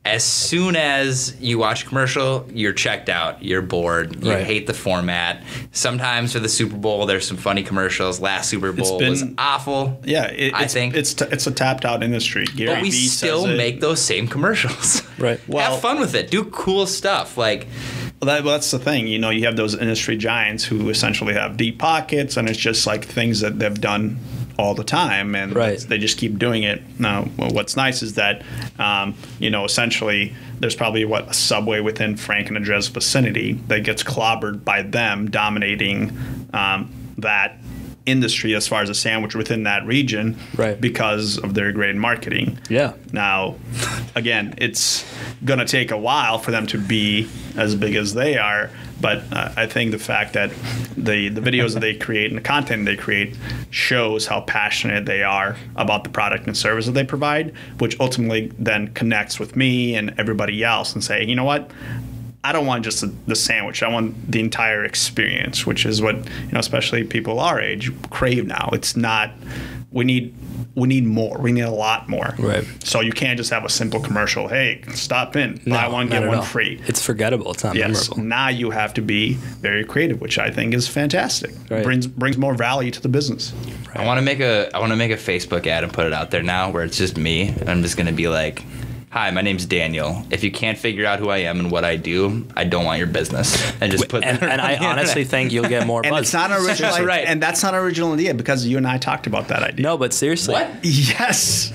as soon as you watch a commercial, you're checked out. You're bored. You hate the format. Sometimes for the Super Bowl, there's some funny commercials. Last Super Bowl was awful. Yeah, I think it's a tapped out industry. Gary but we V still make those same commercials. Right. Well, have fun with it. Do cool stuff. Like, that's the thing. You know, you have those industry giants who essentially have deep pockets, and it's just like things that they've done all the time, and they just keep doing it. Now, what's nice is that, you know, essentially there's probably a Subway within Frank and Andrea's vicinity that gets clobbered by them dominating that industry as far as a sandwich within that region, because of their great marketing. Yeah. Now, again, it's going to take a while for them to be as big as they are, but I think the fact that the videos that they create and the content they create shows how passionate they are about the product and service that they provide, which ultimately then connects with me and everybody else and say, you know what? I don't want just the sandwich. I want the entire experience, which is what, you know, especially people our age crave now. It's not. We need more. We need a lot more. Right. So you can't just have a simple commercial. Hey, stop in, buy one get one free. It's forgettable. It's not memorable. Now you have to be very creative, which I think is fantastic. Right. Brings more value to the business. Right. I want to make a Facebook ad and put it out there now, where it's just me. I'm just going to be like, hi, my name's Daniel. If you can't figure out who I am and what I do, I don't want your business. And just put that and I honestly think you'll get more buzz. And it's not an original idea. And that's not an original idea, because you and I talked about that idea. No, but seriously. What? Yes.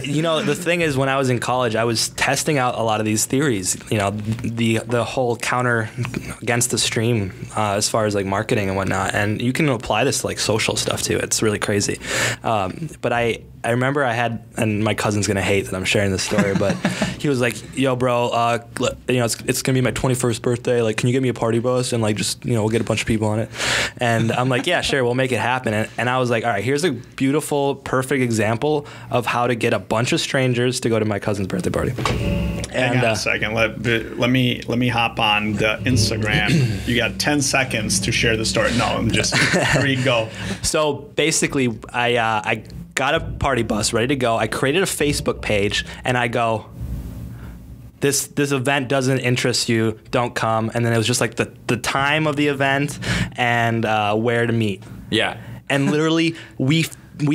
You know, the thing is, when I was in college, I was testing out a lot of these theories. You know, the whole counter against the stream as far as like marketing and whatnot. And you can apply this to like social stuff too. It's really crazy. But I remember I had, and my cousin's gonna hate that I'm sharing this story, but he was like, "Yo, bro, you know, it's gonna be my 21st birthday. Like, can you get me a party bus and like just, you know, we'll get a bunch of people on it." And I'm like, "Yeah, sure, we'll make it happen." And I was like, "All right, here's a beautiful, perfect example of how to get a bunch of strangers to go to my cousin's birthday party." Hang on a second. Let me hop on the Instagram. You got 10 seconds to share the story. No, I'm just here you go. So basically, I got a party bus ready to go. I created a Facebook page, and I go, this event doesn't interest you, don't come. And then it was just like the time of the event and where to meet. Yeah. And literally we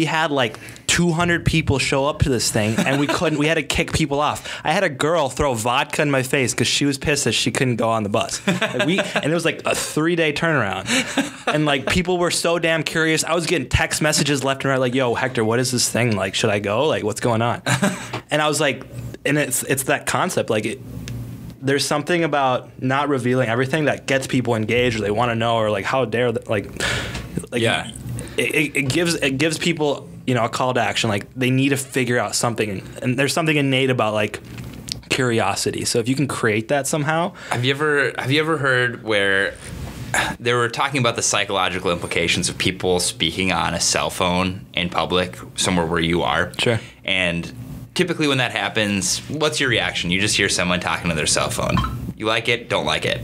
had like 200 people show up to this thing, and we had to kick people off. I had a girl throw vodka in my face because she was pissed that she couldn't go on the bus. And it was like a 3-day turnaround. And like people were so damn curious. I was getting text messages left and right like, yo, Hector, what is this thing? Like, should I go? Like, what's going on? And I was like, and it's that concept. Like, there's something about not revealing everything that gets people engaged, or they want to know, or like, how dare yeah. It gives people, you know, a call to action. Like, they need to figure out something, and there's something innate about like curiosity. So if you can create that somehow. Have you ever heard where they were talking about the psychological implications of people speaking on a cell phone in public somewhere where you are? Sure. And typically when that happens, what's your reaction? You just hear someone talking to their cell phone. You like it, don't like it.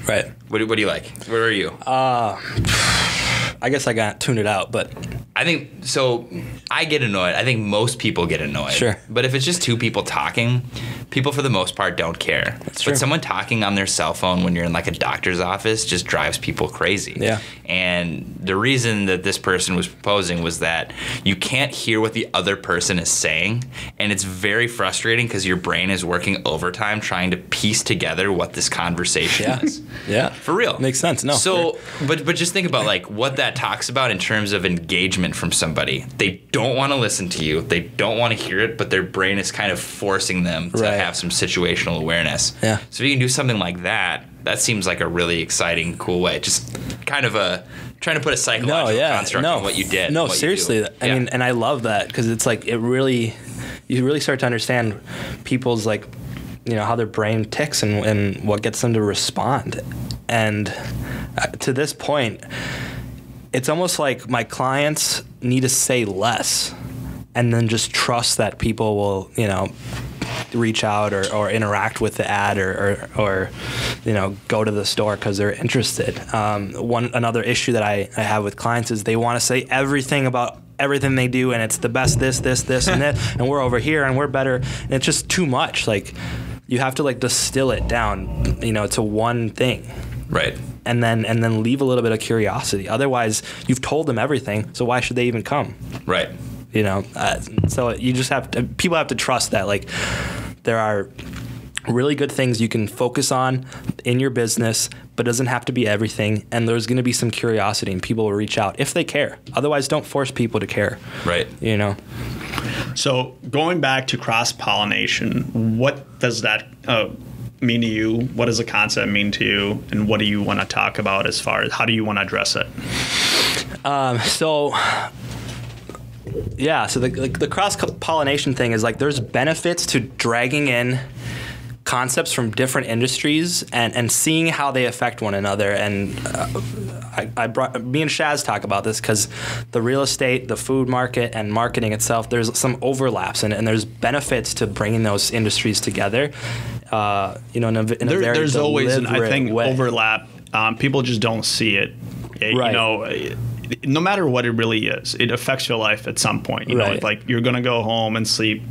Right. What do you like? Where are you? I guess I got tuned it out, but I think so. I get annoyed. I think most people get annoyed. Sure. But if it's just two people talking, people for the most part don't care. That's true. But someone talking on their cell phone when you're in like a doctor's office just drives people crazy. Yeah. And the reason that this person was proposing was that you can't hear what the other person is saying, and it's very frustrating because your brain is working overtime trying to piece together what this conversation is. Yeah. For real. Makes sense. No. So, but just think about like what that talks about in terms of engagement from somebody. They don't want to listen to you. They don't want to hear it, but their brain is kind of forcing them to Right. have some situational awareness. Yeah. So if you can do something like that, that seems like a really exciting, cool way. Just kind of trying to put a psychological construct on what you did. No, what you seriously. do. I mean, and I love that because it's like you really start to understand people's like, you know, how their brain ticks and what gets them to respond. And to this point, it's almost like my clients need to say less and then just trust that people will, you know, reach out or interact with the ad or you know, go to the store because they're interested. Another issue that I have with clients is they want to say everything about everything they do, and it's the best this, and this, and we're over here and we're better, and it's just too much. Like, you have to like distill it down, you know, to one thing. Right. And then leave a little bit of curiosity. Otherwise, you've told them everything, so why should they even come? Right. You know, so you just people have to trust that like there are really good things you can focus on in your business, but it doesn't have to be everything. And there's going to be some curiosity, and people will reach out if they care. Otherwise, don't force people to care. Right. You know. So going back to cross-pollination, what does that mean to you? What does the concept mean to you? And what do you want to talk about as far as how do you want to address it? So the cross-pollination thing is like there's benefits to dragging in concepts from different industries and seeing how they affect one another. And me and Shaz talk about this because the real estate, the food market, and marketing itself, there's some overlaps in it, and there's benefits to bringing those industries together. You know, in a very there's always deliberate way. overlap. People just don't see it. Right. You know, no matter what it really is, it affects your life at some point. You know, Right. it's like you're gonna go home and sleep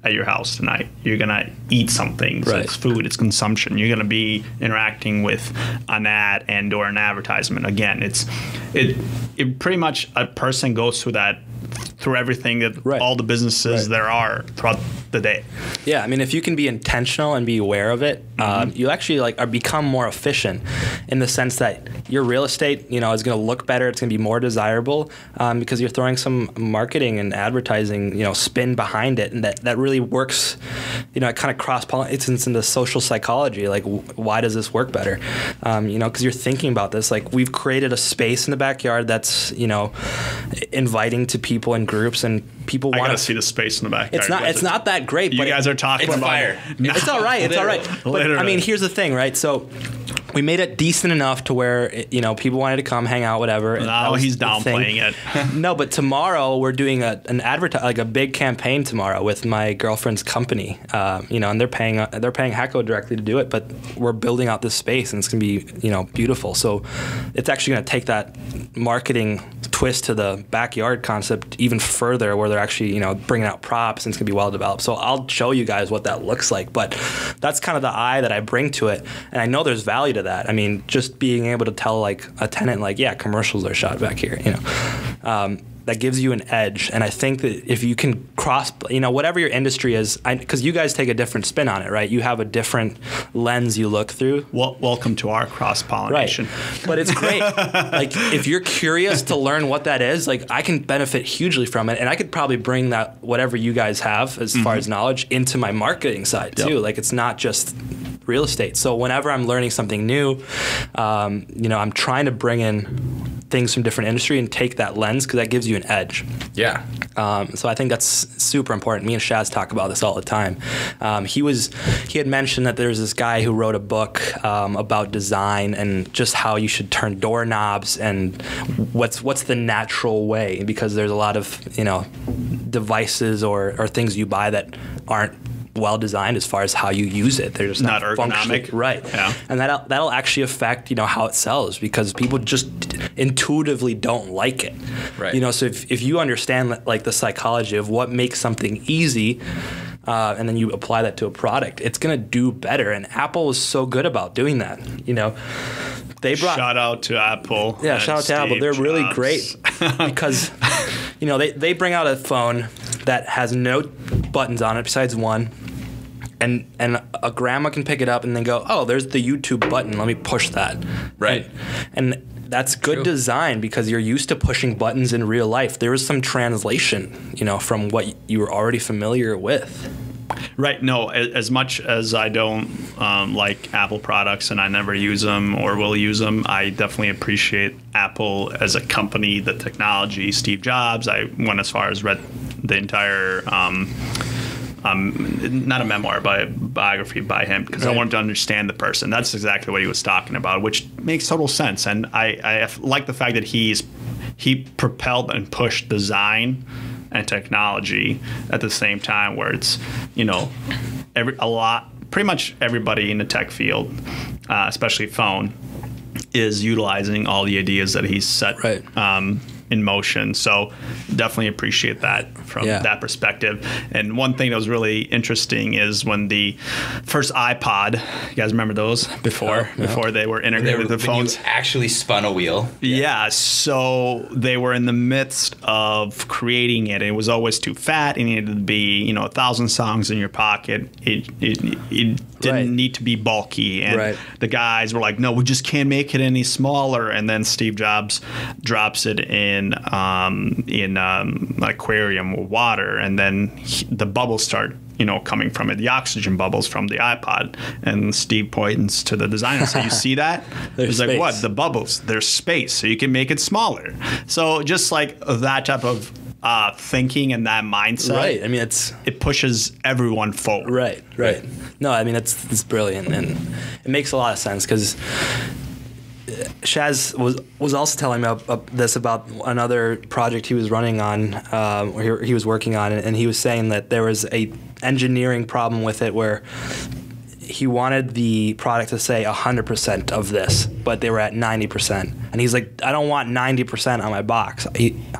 at your house tonight. You're gonna eat something. So Right. it's food. It's consumption. You're gonna be interacting with an ad and or an advertisement. Again, it pretty much a person goes through that through everything that Right. all the businesses Right. there are throughout the day. Yeah, I mean, if you can be intentional and be aware of it, you actually become more efficient in the sense that your real estate, you know, is going to look better. It's going to be more desirable because you're throwing some marketing and advertising, you know, spin behind it, and that really works. You know, it kind of cross-pollinates into social psychology. Like, why does this work better? You know, because you're thinking about this. Like, we've created a space in the backyard that's, you know, inviting to people in groups, and people I want gotta see the space in the backyard. It's not that great. You but guys are talking It's about fire. It's all right. It's all right. But, I Literally. mean, here's the thing, right? So we made it decent enough to where, you know, people wanted to come hang out, whatever. No, he's downplaying it. No, but tomorrow we're doing a big campaign tomorrow with my girlfriend's company. You know, and they're paying HECCO directly to do it, but we're building out this space, and it's gonna be, you know, beautiful. So it's actually gonna take that marketing twist to the backyard concept even further, where they're actually, you know, bringing out props, and it's gonna be well developed. So I'll show you guys what that looks like, but that's kind of the eye that I bring to it, and I know there's value to that. I mean, just being able to tell like a tenant, like, yeah, commercials are shot back here, you know. that gives you an edge. And I think that if you can cross, whatever your industry is, because you guys take a different spin on it, right? You have a different lens you look through. Well, welcome to our cross-pollination. Right. But it's great. Like, if you're curious to learn what that is, like, I can benefit hugely from it. And I could probably bring that, whatever you guys have as far as knowledge, into my marketing side too. Like, it's not just real estate. So whenever I'm learning something new, I'm trying to bring in things from different industry and take that lens, because that gives you an edge. Yeah. So I think that's super important. Me and Shaz talk about this all the time. He had mentioned that there's this guy who wrote a book about design and just how you should turn doorknobs and what's the natural way, because there's a lot of devices or things you buy that aren't well designed as far as how you use it. They're just not ergonomic, right? Yeah. And that'll actually affect how it sells, because people just intuitively don't like it. Right. So if you understand like the psychology of what makes something easy, and then you apply that to a product, it's gonna do better. And Apple is so good about doing that. They brought shout out to Apple. Yeah, shout out to Apple. They're really great because they bring out a phone that has no buttons on it besides one, and a grandma can pick it up and then go, oh, there's the YouTube button, let me push that. Right. And that's good design, because you're used to pushing buttons in real life. There is some translation, from what you were already familiar with. Right. No, as much as I don't like Apple products and I never use them or will use them, I definitely appreciate Apple as a company, the technology, Steve Jobs. I went as far as read the entire not a memoir, but a biography by him, because I wanted to understand the person. That's exactly what he was talking about, which makes total sense. And I like the fact that he propelled and pushed design and technology at the same time, where it's pretty much everybody in the tech field, especially phone, is utilizing all the ideas that he's set in motion. So definitely appreciate that from that perspective. And one thing that was really interesting is when the first iPod, you guys remember those before they were integrated with the phones? You actually spun a wheel. Yeah. So they were in the midst of creating it. It was always too fat. It needed to be, 1,000 songs in your pocket. It didn't need to be bulky. And the guys were like, no, we just can't make it any smaller. And then Steve Jobs drops it in an aquarium with water, and then the bubbles start coming from it, the oxygen bubbles from the iPod. And Steve points to the designer and says, you see that? He's like, what? The bubbles, there's space, so you can make it smaller. So just like that type of thinking and that mindset, right? I mean, it pushes everyone forward. Right. No, I mean, it's brilliant, and it makes a lot of sense, because Shaz was also telling me about another project he was running on, or he was working on, and he was saying that there was a engineering problem with it where he wanted the product to say 100% of this, but they were at 90%. And he's like, I don't want 90% on my box.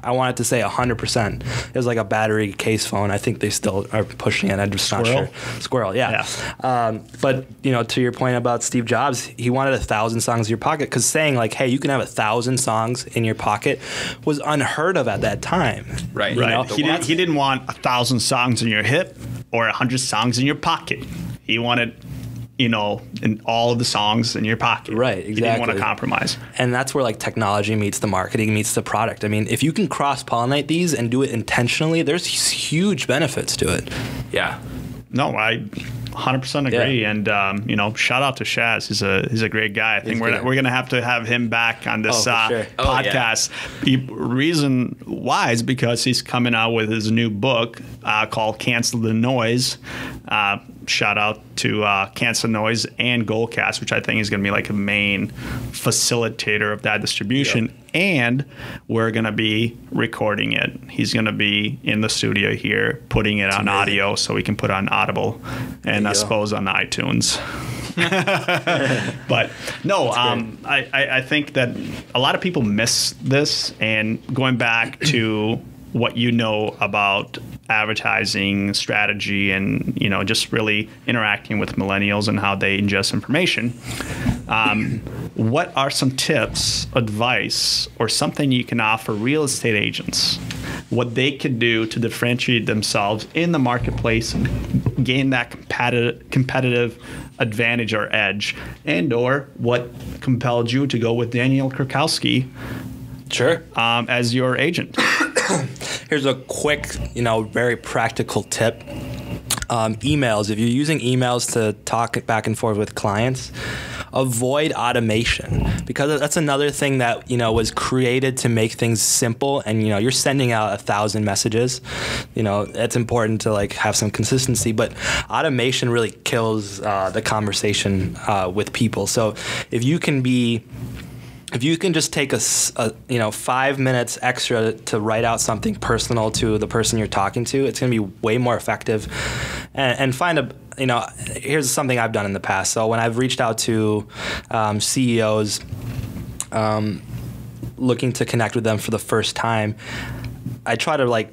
I want it to say 100%. It was like a battery case phone. I think they still are pushing it. I'm just not sure. Squirrel, yeah. But to your point about Steve Jobs, he wanted 1,000 songs in your pocket, because saying like, hey, you can have 1,000 songs in your pocket was unheard of at that time. Right. He didn't want 1,000 songs in your hip or 100 songs in your pocket. He wanted in all of the songs in your pocket. Right, exactly. You didn't want to compromise. And that's where like technology meets the marketing, meets the product. I mean, if you can cross-pollinate these and do it intentionally, there's huge benefits to it. Yeah. No, I 100% agree. And, shout out to Shaz. He's a great guy. I think we're going to have him back on this podcast. Reason why is because he's coming out with his new book called Cancel the Noise. Shout out to Cancel Noise and Goalcast, which I think is going to be like a main facilitator of that distribution. Yep. And we're going to be recording it. He's going to be in the studio here, putting it on audio so we can put on Audible and I suppose on iTunes. But no, I think that a lot of people miss this. And going back to what you know about advertising strategy and just really interacting with millennials and how they ingest information, what are some tips, advice, or something you can offer real estate agents what they could do to differentiate themselves in the marketplace, gain that competitive advantage or edge, and or what compelled you to go with Daniel Krakowski as your agent. Here's a quick, very practical tip. Emails. If you're using emails to talk back and forth with clients, avoid automation, because that's another thing that was created to make things simple. And you're sending out 1,000 messages. It's important to have some consistency, but automation really kills the conversation with people. So if you can just take a 5 minutes extra to write out something personal to the person you're talking to, it's going to be way more effective. And find here's something I've done in the past. So when I've reached out to CEOs looking to connect with them for the first time, I try to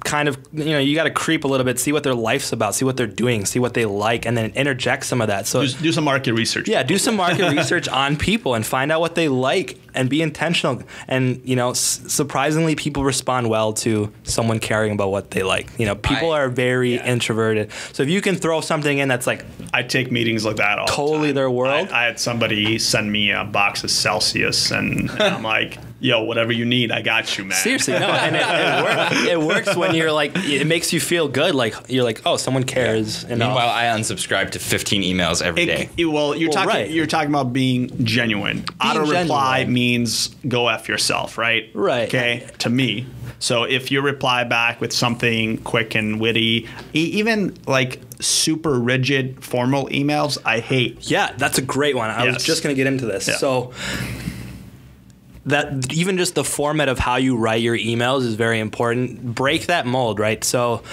kind of, you got to creep a little bit, see what their life's about, see what they're doing, see what they like, and then interject some of that. So do some market research. Yeah, do some market research on people and find out what they like and be intentional. And, surprisingly, people respond well to someone caring about what they like. People are very introverted. So if you can throw something in that's I take meetings like that all totally the time. Their world. I had somebody send me a box of Celsius, and I'm like, yo, whatever you need, I got you, man. Seriously, no, and it works when you're it makes you feel good. You're like, oh, someone cares. Yeah. Meanwhile, I unsubscribe to 15 emails every day. You're talking about being genuine. Auto reply means go F yourself, right? Right. Okay, to me. So if you reply back with something quick and witty, even super rigid formal emails, I hate. Yeah, that's a great one. I was just going to get into this. Yeah. So that even just the format of how you write your emails is very important. Break that mold, right? So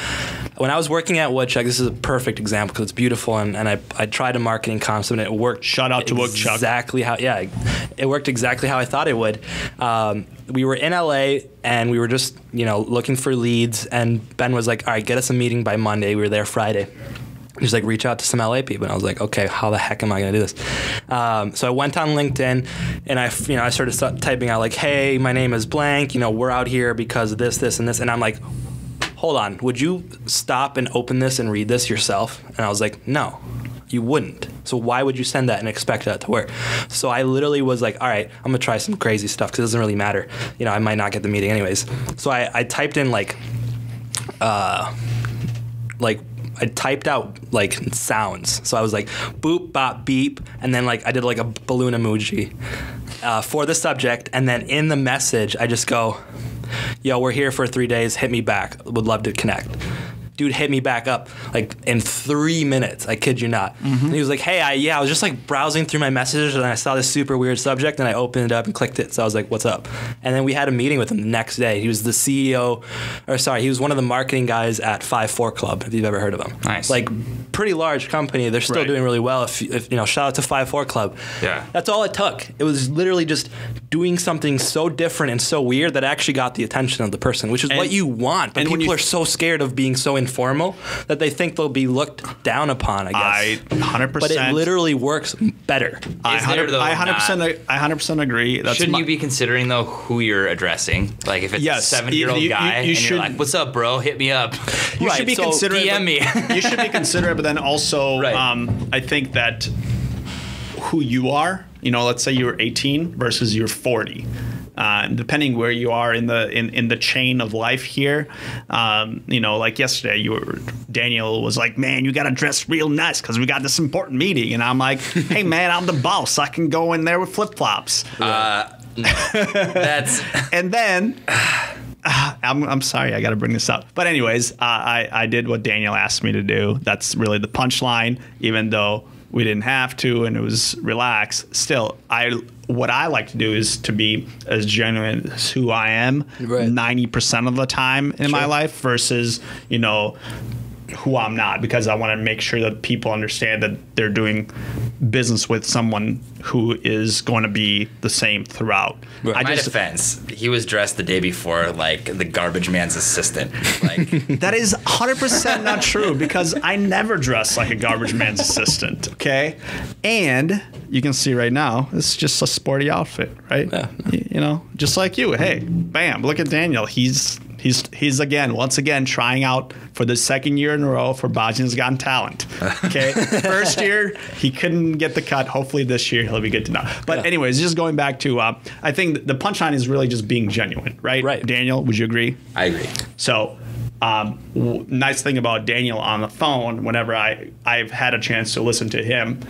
when I was working at Woodchuck, this is a perfect example because it's beautiful, and I tried a marketing concept, and it worked. Shout out to Woodchuck. It worked exactly how I thought it would. We were in LA, and we were just looking for leads, and Ben was like, all right, get us a meeting by Monday. We were there Friday. He's like, reach out to some LA people. And I was like, okay, how the heck am I going to do this? So I went on LinkedIn, and I started typing out hey, my name is blank. We're out here because of this, this, and this. And I'm like, hold on, would you stop and open this and read this yourself? And I was like, no, you wouldn't. So why would you send that and expect that to work? So I literally was like, all right, I'm going to try some crazy stuff because it doesn't really matter. I might not get the meeting anyways. So I typed in I typed out sounds. So I was like, boop, bop, beep. And then I did a balloon emoji for the subject. And then in the message, I just go, yo, we're here for 3 days. Hit me back. Would love to connect. Dude hit me back up in 3 minutes. I kid you not. Mm-hmm. And he was like, hey, I was just browsing through my messages, and I saw this super weird subject, and I opened it up and clicked it. So I was like, what's up? And then we had a meeting with him the next day. He was the CEO, he was one of the marketing guys at 5-4 Club, if you've ever heard of them. Nice. Pretty large company. They're still doing really well. If shout out to 5-4 Club. Yeah. That's all it took. It was literally just doing something so different and so weird that actually got the attention of the person, which is what you want. But people are so scared of being so informal that they think they'll be looked down upon, I guess. 100%. But it literally works better. I 100% agree. Shouldn't you be considering, though, who you're addressing? If it's a 7-year-old guy, and you're like, what's up, bro? Hit me up. You should be considerate. DM me. You should be considerate, but then also, I think that who you are, let's say you're 18 versus you're 40. Depending where you are in the chain of life here, yesterday, Daniel was like, man, you got to dress real nice because we got this important meeting. And I'm like, hey, man, I'm the boss. I can go in there with flip-flops. No, that's... And then... I'm sorry, I got to bring this up. But anyways, I did what Daniel asked me to do. That's really the punchline, even though we didn't have to and it was relaxed. Still, what I like to do is to be as genuine as who I am 90% of the time in my life versus, who I'm not, because I want to make sure that people understand that they're doing business with someone who is going to be the same throughout. In my defense, he was dressed the day before like the garbage man's assistant. That is 100% not true, because I never dress like a garbage man's assistant, okay? And you can see right now, it's just a sporty outfit, right? Yeah. Just like you. Hey, bam, look at Daniel. He's He's once again trying out for the second year in a row for Bosnia's Got Talent. Okay, first year he couldn't get the cut. Hopefully this year he'll be good to know. But anyways, just going back to, I think the punchline is really just being genuine, right? Right. Daniel, would you agree? I agree. So. Nice thing about Daniel on the phone, whenever I've had a chance to listen to him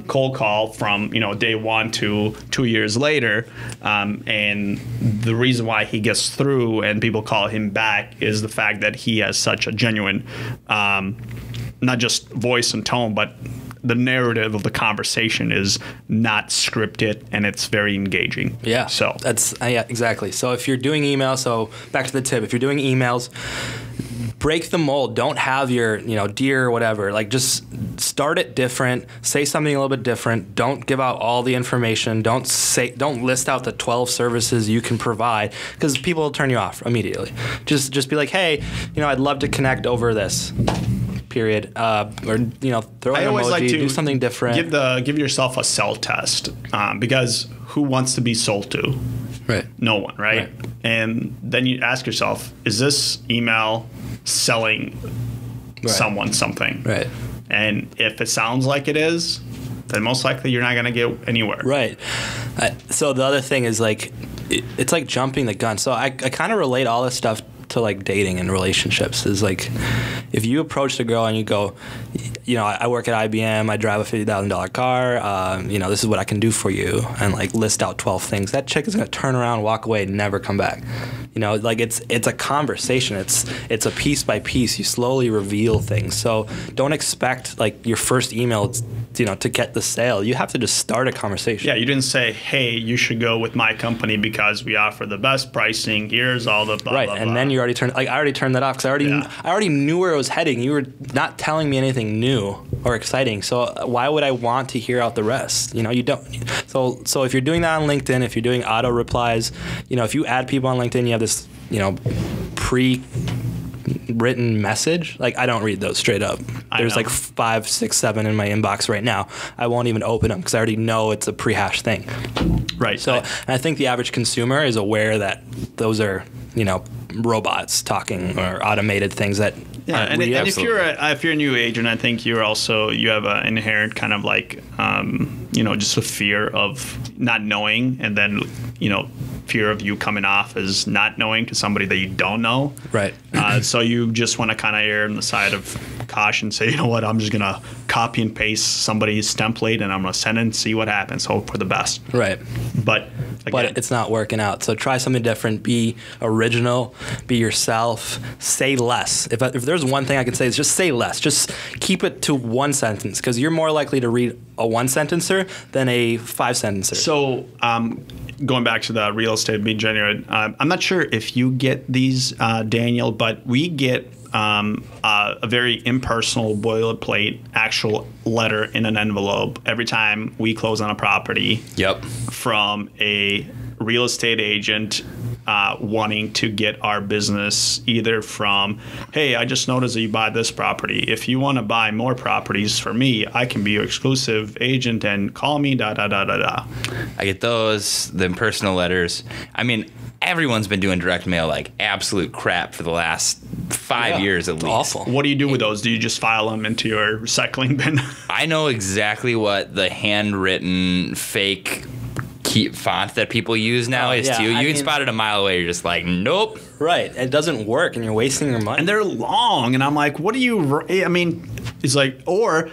cold call from day one to 2 years later, and the reason why he gets through and people call him back is the fact that he has such a genuine, not just voice and tone, but the narrative of the conversation is not scripted and it's very engaging. Yeah. So that's exactly. So if you're doing emails, so back to the tip, if you're doing emails, break the mold. Don't have your, dear whatever. Like, just start it different. Say something a little bit different. Don't give out all the information. Don't list out the 12 services you can provide, because people will turn you off immediately. Just be like, hey, I'd love to connect over this. Period. Or throw an emoji, do something different. Give yourself a sell test, because who wants to be sold to? Right. No one, right? And then you ask yourself, is this email selling someone something? Right. And if it sounds like it is, then most likely you're not going to get anywhere. Right. So the other thing is, like, it's like jumping the gun. So I kind of relate all this stuff to, like, dating and relationships. Is like, if you approach the girl and you go, I work at IBM, I drive a $50,000 car, this is what I can do for you, and like list out 12 things, that chick is going to turn around, walk away, and never come back. Like, it's a conversation. It's a piece by piece. You slowly reveal things. So don't expect, like, your first email, to get the sale. You have to just start a conversation. Yeah, you didn't say, hey, you should go with my company because we offer the best pricing. Here's all the blah, right, blah, and blah. then you already turned. Like, I already turned that off because I already knew where it was heading. You were not telling me anything new or exciting. So why would I want to hear out the rest? You don't. So if you're doing that on LinkedIn, if you're doing auto replies, if you add people on LinkedIn, you have this, pre-written message. Like, I don't read those straight up. There's like 5, 6, 7 in my inbox right now. I won't even open them because I already know it's a pre-hashed thing. Right. So and I think the average consumer is aware that those are, robots talking or automated things that. Yeah, and if you're a new agent, I think you have an inherent kind of like just a fear of not knowing, and then fear of you coming off as not knowing to somebody that you don't know. Right. So you just want to kind of err on the side of caution, say, you know what, I'm just gonna copy and paste somebody's template and I'm gonna send it and see what happens. Hope for the best. Right. But it's not working out. So try something different. Be original. Be yourself. Say less. If there's one thing I can say, is just say less. Just keep it to one sentence, because you're more likely to read a one sentencer than a 5 sentencer. So going back to the real estate being genuine, I'm not sure if you get these, Daniel, but we get a very impersonal boilerplate actual letter in an envelope every time we close on a property. Yep. From a real estate agent wanting to get our business, either from, hey, I just noticed that you buy this property. If you want to buy more properties for me, I can be your exclusive agent and call me, da, da, da, da, da. I get those, the impersonal letters. I mean, everyone's been doing direct mail like absolute crap for the last 5 years at least. Awful. What do you do with those? Do you just file them into your recycling bin? I know exactly what the handwritten fake font that people use now is too. You can spot it a mile away. You're just like, nope. Right. It doesn't work, and you're wasting your money. And they're long, and I'm like, what do you? I mean, it's like, or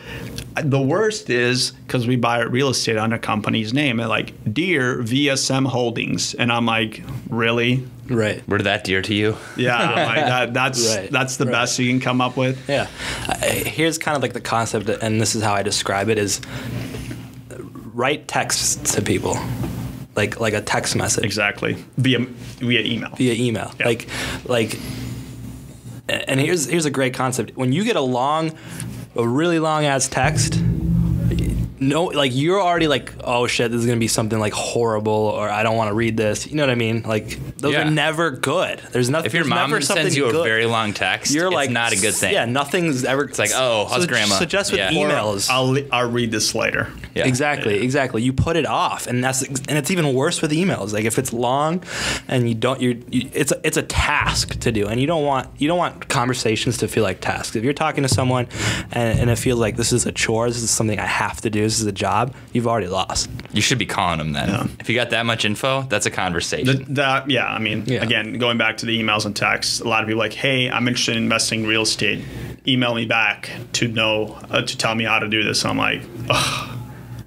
the worst is because we buy real estate under company's name, and like, dear VSM Holdings, and I'm like, really? Right. Were that dear to you? Yeah, like that's the best you can come up with. Yeah. Here's kind of like the concept, and this is how I describe it: is write texts to people, like a text message. Exactly. Via email. Via email. Yeah. Like, and here's a great concept. When you get a really long ass text, you're already like, oh shit, this is gonna be something like horrible, or I don't want to read this. You know what I mean? Like, Those are never good. There's nothing. If your mom sends you a very long text, you're it's not a good thing. Yeah, nothing's ever. It's like, oh, how's grandma? So just with emails, I'll read this later. Yeah. Exactly. You put it off, and it's even worse with emails. Like if it's long, and it's a task to do, and you don't want conversations to feel like tasks. If you're talking to someone, and it feels like this is a chore, this is something I have to do, this is a job, you've already lost. You should be calling them then. Yeah. If you got that much info, that's a conversation. Again, going back to the emails and texts, a lot of people are like, hey, I'm interested in investing in real estate. Email me back to tell me how to do this. And I'm like, ugh,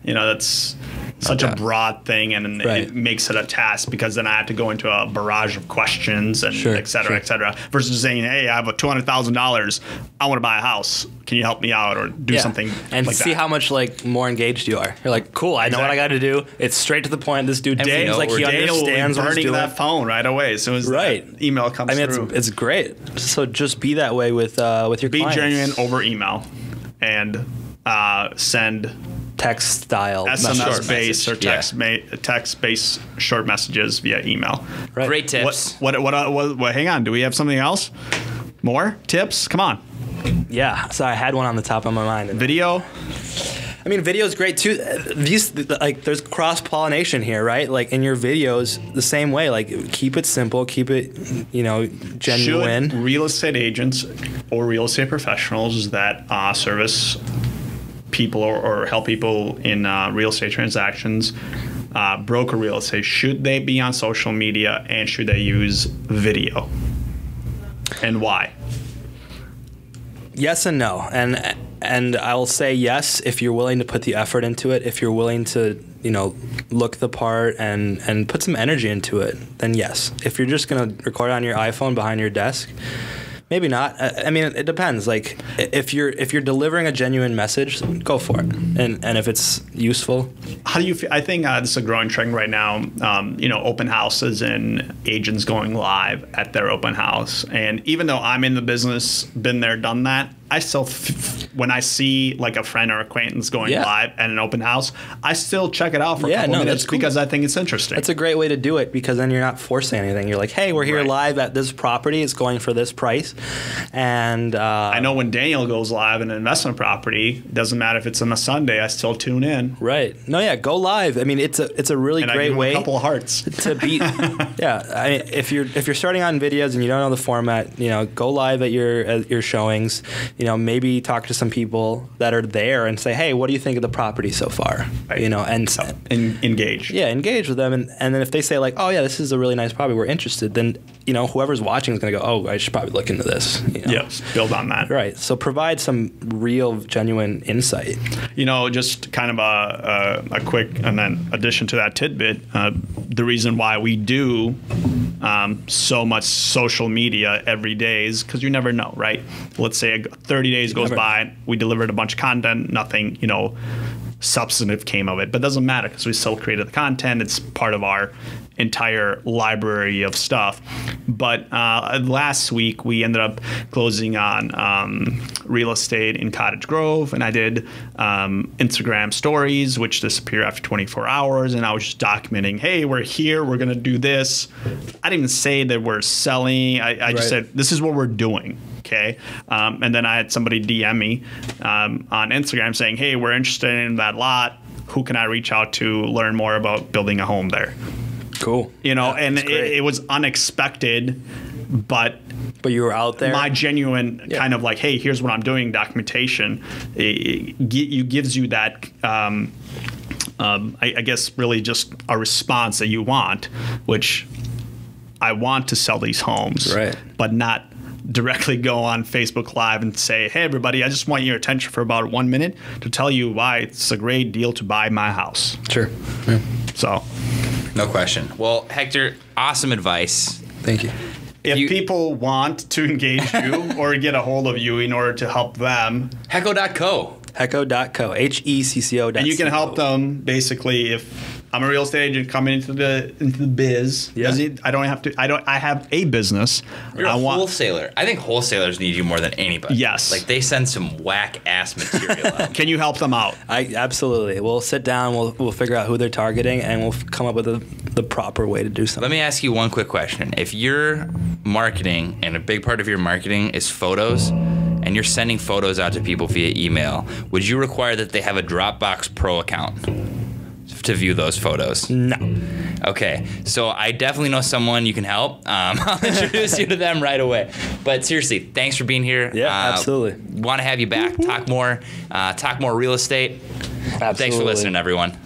that's such a broad thing, and it makes it a task because then I have to go into a barrage of questions and et cetera, versus saying, hey, I have a $200,000. I want to buy a house. Can you help me out or do something and like see that? how much more engaged you are. You're like, cool, I know what I got to do. It's straight to the point. This dude seems like he understands what he's doing. That phone right away as soon as that email comes through. It's great. So just be that way with your clients. Be genuine over email and send text style SMS-based or text-based short messages via email. Right. Great tips. What, hang on. Do we have something else? More tips? Come on. Yeah. So I had one on the top of my mind. Video? I mean, video is great too. There's cross-pollination here, right? Like in your videos, the same way. Like keep it simple, keep it, genuine. Should real estate agents or real estate professionals that service people or help people in real estate transactions, broker real estate, should they be on social media and should they use video? And why? Yes and no. And I'll say yes if you're willing to put the effort into it. If you're willing to, look the part and put some energy into it, then yes. If you're just going to record on your iPhone behind your desk, maybe not. I mean, it depends. Like if you're delivering a genuine message, go for it. And if it's useful. How do you feel? I think this is a growing trend right now. Open houses and agents going live at their open house. And even though I'm in the business, been there, done that, I still, when I see like a friend or acquaintance going live at an open house, I still check it out for a couple minutes because I think it's interesting. That's a great way to do it because then you're not forcing anything. You're like, hey, we're here live at this property. It's going for this price. And I know when Daniel goes live in an investment property, it doesn't matter if it's on a Sunday, I still tune in. Right. No, yeah, go live. I mean, it's a really great way. A couple of hearts to beat. Yeah, I mean, if you're starting on videos and you don't know the format, go live at your showings. Maybe talk to some people that are there and say, hey, what do you think of the property so far? Right. And engage. Yeah, engage with them. And then if they say like, oh yeah, this is a really nice property, we're interested, then whoever's watching is going to go, oh, I should probably look into this. Yes, build on that. Right. So provide some real, genuine insight. Just kind of a quick and then addition to that tidbit, the reason why we do so much social media every day is because you never know, right? Let's say 30 days goes by, we delivered a bunch of content, nothing, substantive came of it, but it doesn't matter because we still created the content. It's part of our entire library of stuff. But last week we ended up closing on real estate in Cottage Grove, and I did Instagram stories, which disappear after 24 hours, and I was just documenting, hey, we're here, we're going to do this. I didn't even say that we're selling. I just said, this is what we're doing. Okay. And then I had somebody DM me on Instagram saying, hey, we're interested in that lot. Who can I reach out to learn more about building a home there? Cool. And it was unexpected, but you were out there. My genuine kind of like, hey, here's what I'm doing documentation. It gives you that, I guess, really just a response that you want, which I want to sell these homes, but not directly go on Facebook Live and say, hey, everybody, I just want your attention for about 1 minute to tell you why it's a great deal to buy my house. Sure. Yeah. So. No question. Well, Hector, awesome advice. Thank you. If people want to engage you or get a hold of you in order to help them. HECO.co. HECO.co. HECCO.co. And you can help them basically if I'm a real estate agent coming into the biz. Yeah. I have a business. You're a wholesaler. I think wholesalers need you more than anybody. Yes. Like they send some whack ass material out. Can you help them out? Absolutely. We'll sit down. We'll figure out who they're targeting, and we'll come up with the proper way to do something. Let me ask you one quick question. If you're marketing and a big part of your marketing is photos, and you're sending photos out to people via email, would you require that they have a Dropbox Pro account to view those photos? No. Okay, so I definitely know someone you can help. I'll introduce you to them right away. But seriously, thanks for being here. Yeah, absolutely. Want to have you back. Talk more real estate. Absolutely. Thanks for listening, everyone.